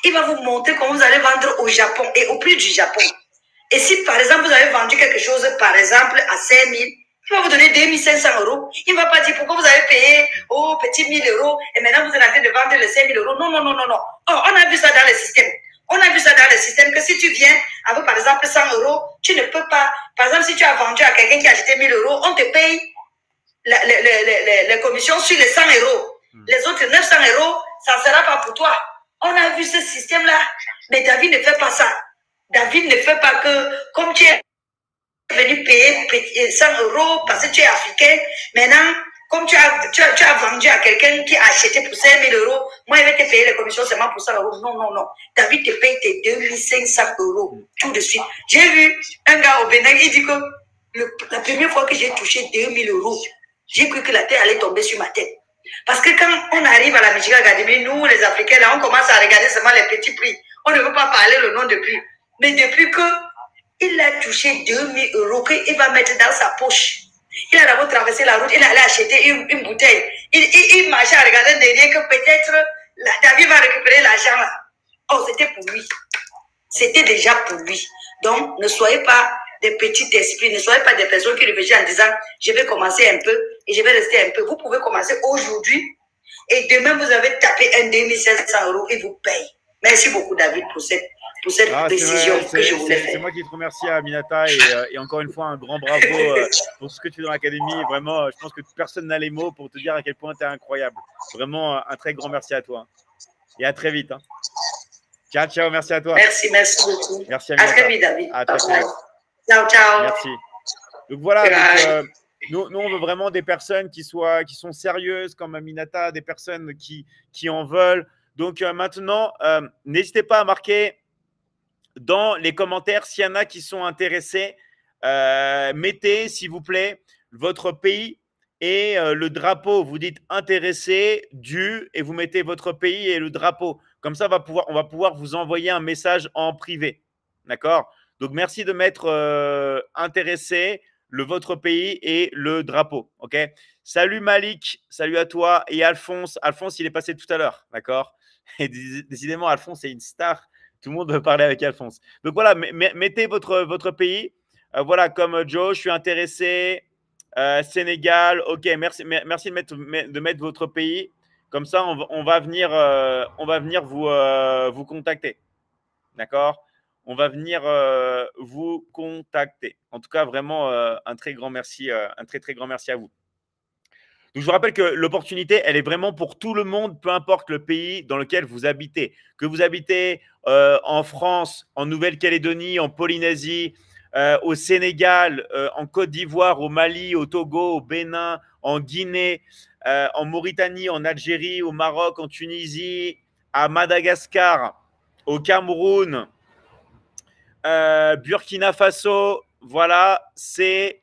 Il va vous montrer comment vous allez vendre au Japon et au prix du Japon. Et si par exemple vous avez vendu quelque chose, par exemple à 5 000, il va vous donner 2 500 €. Il ne va pas dire pourquoi vous avez payé petit 1 000 € et maintenant vous êtes en train de vendre les 5 000 €. Non. Oh, on a vu ça dans le système. On a vu ça dans le système que si tu viens avec par exemple 100 €, tu ne peux pas. Par exemple, si tu as vendu à quelqu'un qui a acheté 1 000 €, on te paye les commissions sur les 100 €. Les autres 900 €, ça ne sera pas pour toi. On a vu ce système-là. Mais David ne fait pas ça. David ne fait pas que, comme tu es venu payer 100 € parce que tu es africain, maintenant, comme tu as vendu à quelqu'un qui a acheté pour 5 000 €, moi, il va te payer les commissions seulement pour 100 €. Non. David te paye tes 2 500 € tout de suite. J'ai vu un gars au Bénin, il dit que la première fois que j'ai touché 2 000 €, j'ai cru que la terre allait tomber sur ma tête. Parce que quand on arrive à la Michigan Academy, nous, les Africains, là, on commence à regarder seulement les petits prix. On ne veut pas parler le nom de prix. Mais depuis qu'il a touché 2 000 € qu'il va mettre dans sa poche, il a d'abord traversé la route, il allait acheter une bouteille. Il marchait à regarder derrière que peut-être David va récupérer l'argent là. Oh, c'était pour lui. C'était déjà pour lui. Donc, ne soyez pas des petits esprits, ne soyez pas des personnes qui réfléchissent en disant je vais commencer un peu et je vais rester un peu. Vous pouvez commencer aujourd'hui et demain vous avez tapé un 2 500 € et vous paye. Merci beaucoup David pour cette précision que je voulais faire. C'est moi qui te remercie Aminata et encore une fois un grand bravo pour ce que tu fais dans l'académie. Vraiment, je pense que personne n'a les mots pour te dire à quel point tu es incroyable. Vraiment un très grand merci à toi. Et à très vite. Hein. Ciao, merci à toi. Merci beaucoup. Merci Aminata. À très vite David. À très vite. Ciao. Merci. Donc voilà, nous on veut vraiment des personnes qui sont sérieuses comme Aminata, des personnes qui en veulent. Donc maintenant, n'hésitez pas à marquer dans les commentaires s'il y en a qui sont intéressés. Mettez, s'il vous plaît, votre pays et le drapeau. Vous dites intéressé, du, et vous mettez votre pays et le drapeau. Comme ça, on va pouvoir vous envoyer un message en privé. D'accord ? Donc, merci de mettre intéressé, votre pays et le drapeau. OK ? Salut Malik, salut à toi. Et Alphonse. Alphonse, il est passé tout à l'heure. D'accord ? Et décidément, Alphonse est une star. Tout le monde veut parler avec Alphonse. Donc, voilà, mettez votre pays. Voilà, comme Joe, je suis intéressé. Sénégal. OK, merci de mettre votre pays. Comme ça, on va venir vous contacter. D'accord ? On va venir vous contacter. En tout cas, vraiment, un très grand merci, un très, très grand merci à vous. Donc, je vous rappelle que l'opportunité, elle est vraiment pour tout le monde, peu importe le pays dans lequel vous habitez. Que vous habitez en France, en Nouvelle-Calédonie, en Polynésie, au Sénégal, en Côte d'Ivoire, au Mali, au Togo, au Bénin, en Guinée, en Mauritanie, en Algérie, au Maroc, en Tunisie, à Madagascar, au Cameroun, Burkina Faso, voilà, c'est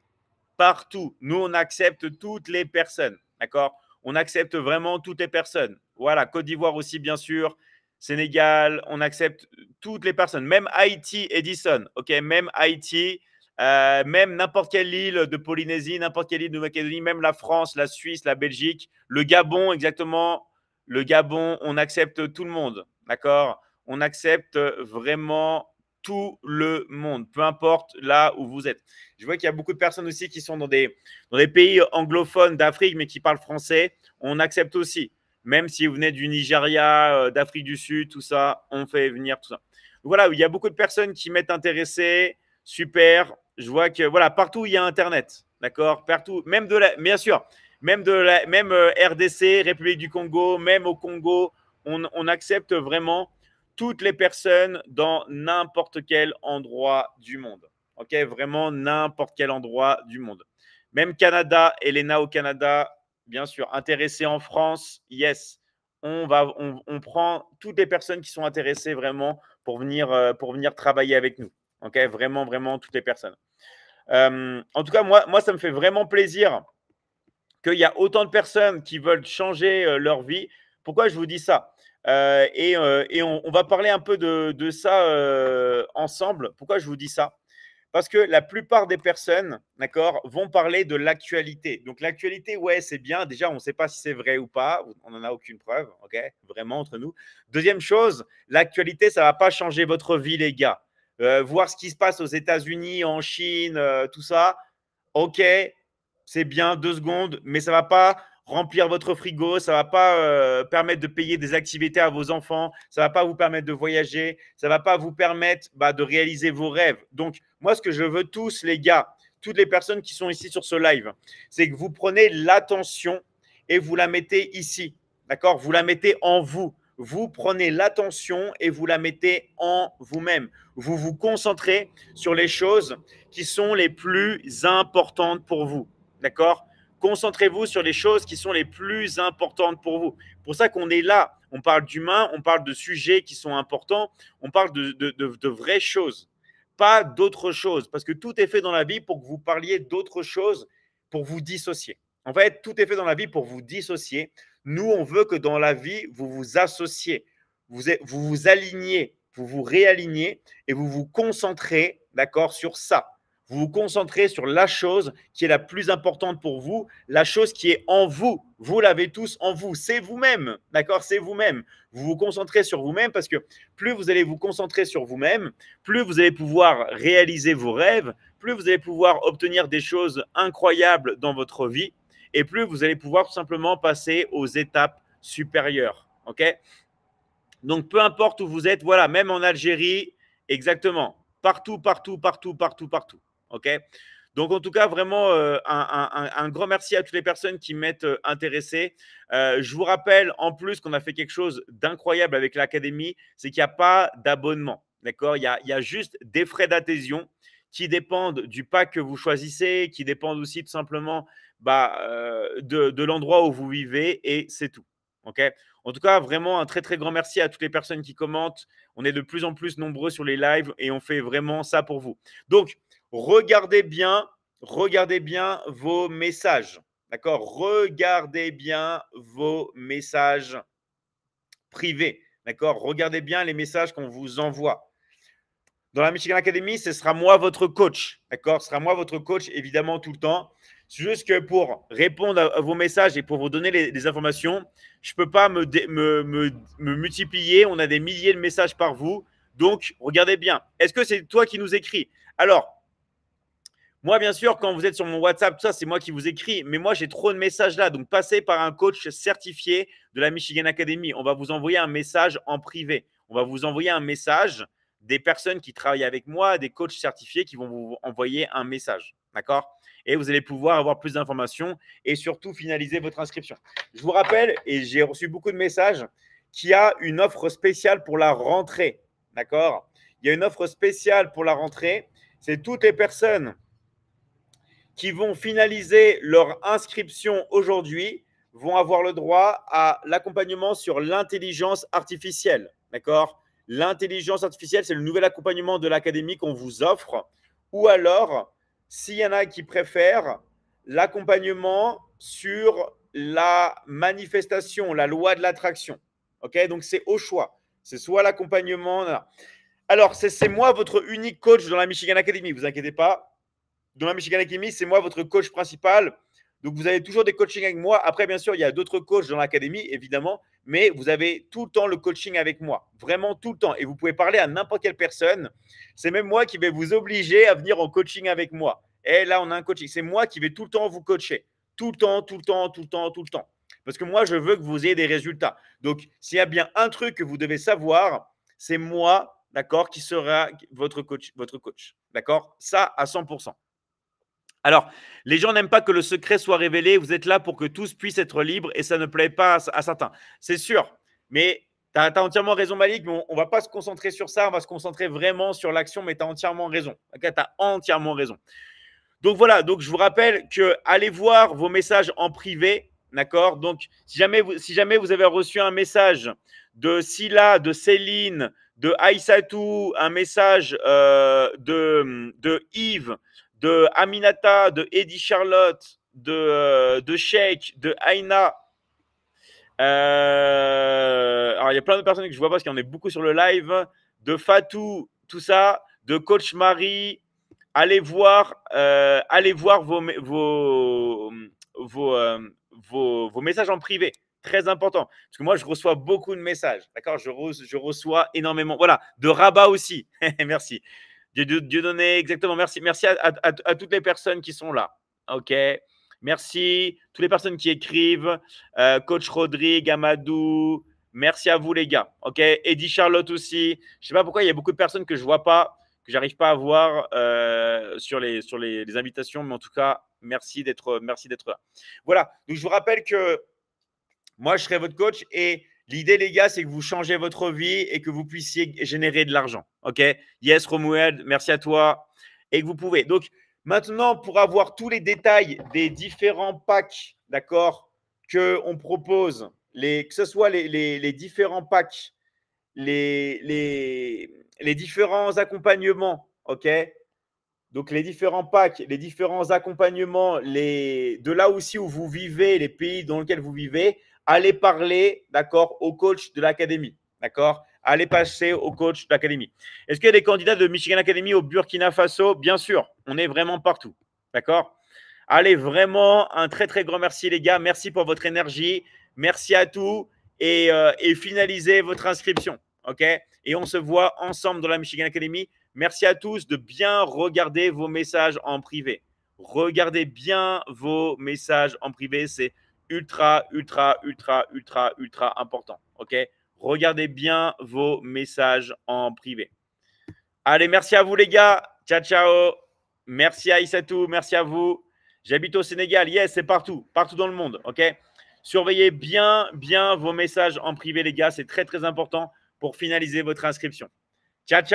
partout. Nous, on accepte toutes les personnes, d'accord ? On accepte vraiment toutes les personnes. Voilà, Côte d'Ivoire aussi, bien sûr. Sénégal, on accepte toutes les personnes. Même Haïti, Edison. OK, même Haïti, même n'importe quelle île de Polynésie, n'importe quelle île de Nouvelle-Calédonie, même la France, la Suisse, la Belgique, le Gabon, exactement. Le Gabon, on accepte tout le monde. D'accord? On accepte vraiment tout le monde, peu importe là où vous êtes. Je vois qu'il y a beaucoup de personnes aussi qui sont dans des pays anglophones d'Afrique, mais qui parlent français. On accepte aussi. Même si vous venez du Nigeria, d'Afrique du Sud, tout ça, on fait venir tout ça. Donc voilà, il y a beaucoup de personnes qui m'être intéressées. Super. Je vois que voilà, partout il y a Internet. D'accord? Partout, même bien sûr, même RDC, République du Congo, même au Congo, on accepte vraiment toutes les personnes dans n'importe quel endroit du monde. OK? Vraiment n'importe quel endroit du monde. Même Canada, Elena au Canada, bien sûr. Intéressée en France, yes. On prend toutes les personnes qui sont intéressées vraiment pour venir travailler avec nous. OK? Vraiment, vraiment toutes les personnes. En tout cas, moi, ça me fait vraiment plaisir qu'il y a autant de personnes qui veulent changer leur vie. Pourquoi je vous dis ça? Et on va parler un peu de ça ensemble. Pourquoi je vous dis ça? Parce que la plupart des personnes, d'accord, vont parler de l'actualité. Donc l'actualité, ouais, c'est bien. Déjà, on ne sait pas si c'est vrai ou pas. On n'en a aucune preuve, ok, vraiment entre nous. Deuxième chose, l'actualité, ça ne va pas changer votre vie, les gars. Voir ce qui se passe aux États-Unis, en Chine, tout ça, ok, c'est bien 2 secondes, mais ça ne va pas remplir votre frigo, ça ne va pas permettre de payer des activités à vos enfants, ça ne va pas vous permettre de voyager, ça ne va pas vous permettre de réaliser vos rêves. Donc, moi, ce que je veux tous, les gars, toutes les personnes qui sont ici sur ce live, c'est que vous prenez l'attention et vous la mettez ici, d'accord? Vous la mettez en vous. Vous prenez l'attention et vous la mettez en vous-même. Vous vous concentrez sur les choses qui sont les plus importantes pour vous, d'accord? Concentrez-vous sur les choses qui sont les plus importantes pour vous. C'est pour ça qu'on est là. On parle d'humain, on parle de sujets qui sont importants, on parle de vraies choses, pas d'autres choses. Parce que tout est fait dans la vie pour que vous parliez d'autres choses, pour vous dissocier. En fait, tout est fait dans la vie pour vous dissocier. Nous, on veut que dans la vie, vous vous associez, vous vous alignez, vous vous réalignez et vous vous concentrez, d'accord, sur ça. Vous vous concentrez sur la chose qui est la plus importante pour vous, la chose qui est en vous. Vous l'avez tous en vous. C'est vous-même, d'accord? C'est vous-même. Vous vous concentrez sur vous-même parce que plus vous allez vous concentrer sur vous-même, plus vous allez pouvoir réaliser vos rêves, plus vous allez pouvoir obtenir des choses incroyables dans votre vie et plus vous allez pouvoir tout simplement passer aux étapes supérieures. OK? Donc, peu importe où vous êtes, voilà, même en Algérie, exactement. Partout, partout, partout, partout, partout. OK? Donc, en tout cas, vraiment, un grand merci à toutes les personnes qui m'êtes intéressées. Je vous rappelle en plus qu'on a fait quelque chose d'incroyable avec l'académie, c'est qu'il n'y a pas d'abonnement. D'accord? Il y a juste des frais d'adhésion qui dépendent du pack que vous choisissez, qui dépendent aussi tout simplement de l'endroit où vous vivez et c'est tout. OK? En tout cas, vraiment un très, très grand merci à toutes les personnes qui commentent. On est de plus en plus nombreux sur les lives et on fait vraiment ça pour vous. Donc, regardez bien vos messages. D'accord? Regardez bien vos messages privés. D'accord? Regardez bien les messages qu'on vous envoie. Dans la Michigan Academy, ce sera moi votre coach. D'accord? Ce sera moi votre coach, évidemment, tout le temps. C'est juste que pour répondre à vos messages et pour vous donner les informations, je ne peux pas me multiplier. On a des milliers de messages par vous. Donc, regardez bien. Est-ce que c'est toi qui nous écris? Alors, moi, bien sûr, quand vous êtes sur mon WhatsApp, tout ça, c'est moi qui vous écris. Mais moi, j'ai trop de messages là. Donc, passez par un coach certifié de la Michigan Academy. On va vous envoyer un message en privé. On va vous envoyer un message des personnes qui travaillent avec moi, des coachs certifiés qui vont vous envoyer un message. D'accord? Et vous allez pouvoir avoir plus d'informations et surtout finaliser votre inscription. Je vous rappelle, et j'ai reçu beaucoup de messages, qu'il y a une offre spéciale pour la rentrée. D'accord? Il y a une offre spéciale pour la rentrée. C'est toutes les personnes qui vont finaliser leur inscription aujourd'hui vont avoir le droit à l'accompagnement sur l'intelligence artificielle. D'accord? L'intelligence artificielle, c'est le nouvel accompagnement de l'académie qu'on vous offre. Ou alors, s'il y en a qui préfèrent l'accompagnement sur la manifestation, la loi de l'attraction. Ok, donc c'est au choix. C'est soit l'accompagnement. Alors, c'est moi votre unique coach dans la Michigan Academy. Vous inquiétez pas. Dans la Michigan Academy, c'est moi votre coach principal. Donc, vous avez toujours des coachings avec moi. Après, bien sûr, il y a d'autres coachs dans l'académie, évidemment. Mais vous avez tout le temps le coaching avec moi. Vraiment tout le temps. Et vous pouvez parler à n'importe quelle personne. C'est même moi qui vais vous obliger à venir en coaching avec moi. Et là, on a un coaching. C'est moi qui vais tout le temps vous coacher. Tout le temps, tout le temps, tout le temps, tout le temps. Parce que moi, je veux que vous ayez des résultats. Donc, s'il y a bien un truc que vous devez savoir, c'est moi, d'accord, qui sera votre coach. D'accord? Ça, à 100%. Alors, les gens n'aiment pas que le secret soit révélé. Vous êtes là pour que tous puissent être libres et ça ne plaît pas à certains. C'est sûr. Mais tu as entièrement raison, Malik. Mais on ne va pas se concentrer sur ça. On va se concentrer vraiment sur l'action. Mais tu as entièrement raison. Tu as entièrement raison. Donc voilà. Donc, je vous rappelle que allez voir vos messages en privé. D'accord? Donc, si jamais vous avez reçu un message de Silla, de Céline, de Aïssatou, un message de Yves, de Aminata, de Eddie Charlotte, de Sheikh, de Aina. Alors, il y a plein de personnes que je vois pas parce qu'il y en a beaucoup sur le live. De Fatou, tout ça. De Coach Marie. Allez voir vos messages en privé. Très important. Parce que moi, je reçois beaucoup de messages. D'accord? Je reçois énormément. Voilà. De Rabat aussi. Merci. Dieu donné, exactement. Merci à toutes les personnes qui sont là. OK. Merci. Toutes les personnes qui écrivent. Coach Rodrigue, Amadou. Merci à vous, les gars. OK. Eddie Charlotte aussi. Je ne sais pas pourquoi il y a beaucoup de personnes que je ne vois pas, que je n'arrive pas à voir sur les invitations. Mais en tout cas, merci d'être là. Voilà. Donc, je vous rappelle que moi, je serai votre coach et l'idée, les gars, c'est que vous changez votre vie et que vous puissiez générer de l'argent. OK? Yes, Romuald, merci à toi. Et que vous pouvez. Donc, maintenant, pour avoir tous les détails des différents packs, d'accord, qu'on propose, que ce soit les différents packs, les différents accompagnements, OK? Donc, les différents packs, les différents accompagnements, de là aussi où vous vivez, les pays dans lesquels vous vivez, allez parler, d'accord, au coach de l'académie, d'accord? Allez passer au coach de l'académie. Est-ce qu'il y a des candidats de Michigan Academy au Burkina Faso? Bien sûr, on est vraiment partout, d'accord? Allez, vraiment, un très, très grand merci, les gars. Merci pour votre énergie. Merci à tous et finalisez votre inscription, OK? Et on se voit ensemble dans la Michigan Academy. Merci à tous de bien regarder vos messages en privé. Regardez bien vos messages en privé. C'est ultra, ultra, ultra, ultra, ultra important. OK? Regardez bien vos messages en privé. Allez, merci à vous, les gars. Ciao, ciao. Merci à Aïssatou. Merci à vous. J'habite au Sénégal. Yes, c'est partout. Partout dans le monde. OK? Surveillez bien, bien vos messages en privé, les gars. C'est très, très important pour finaliser votre inscription. Ciao, ciao.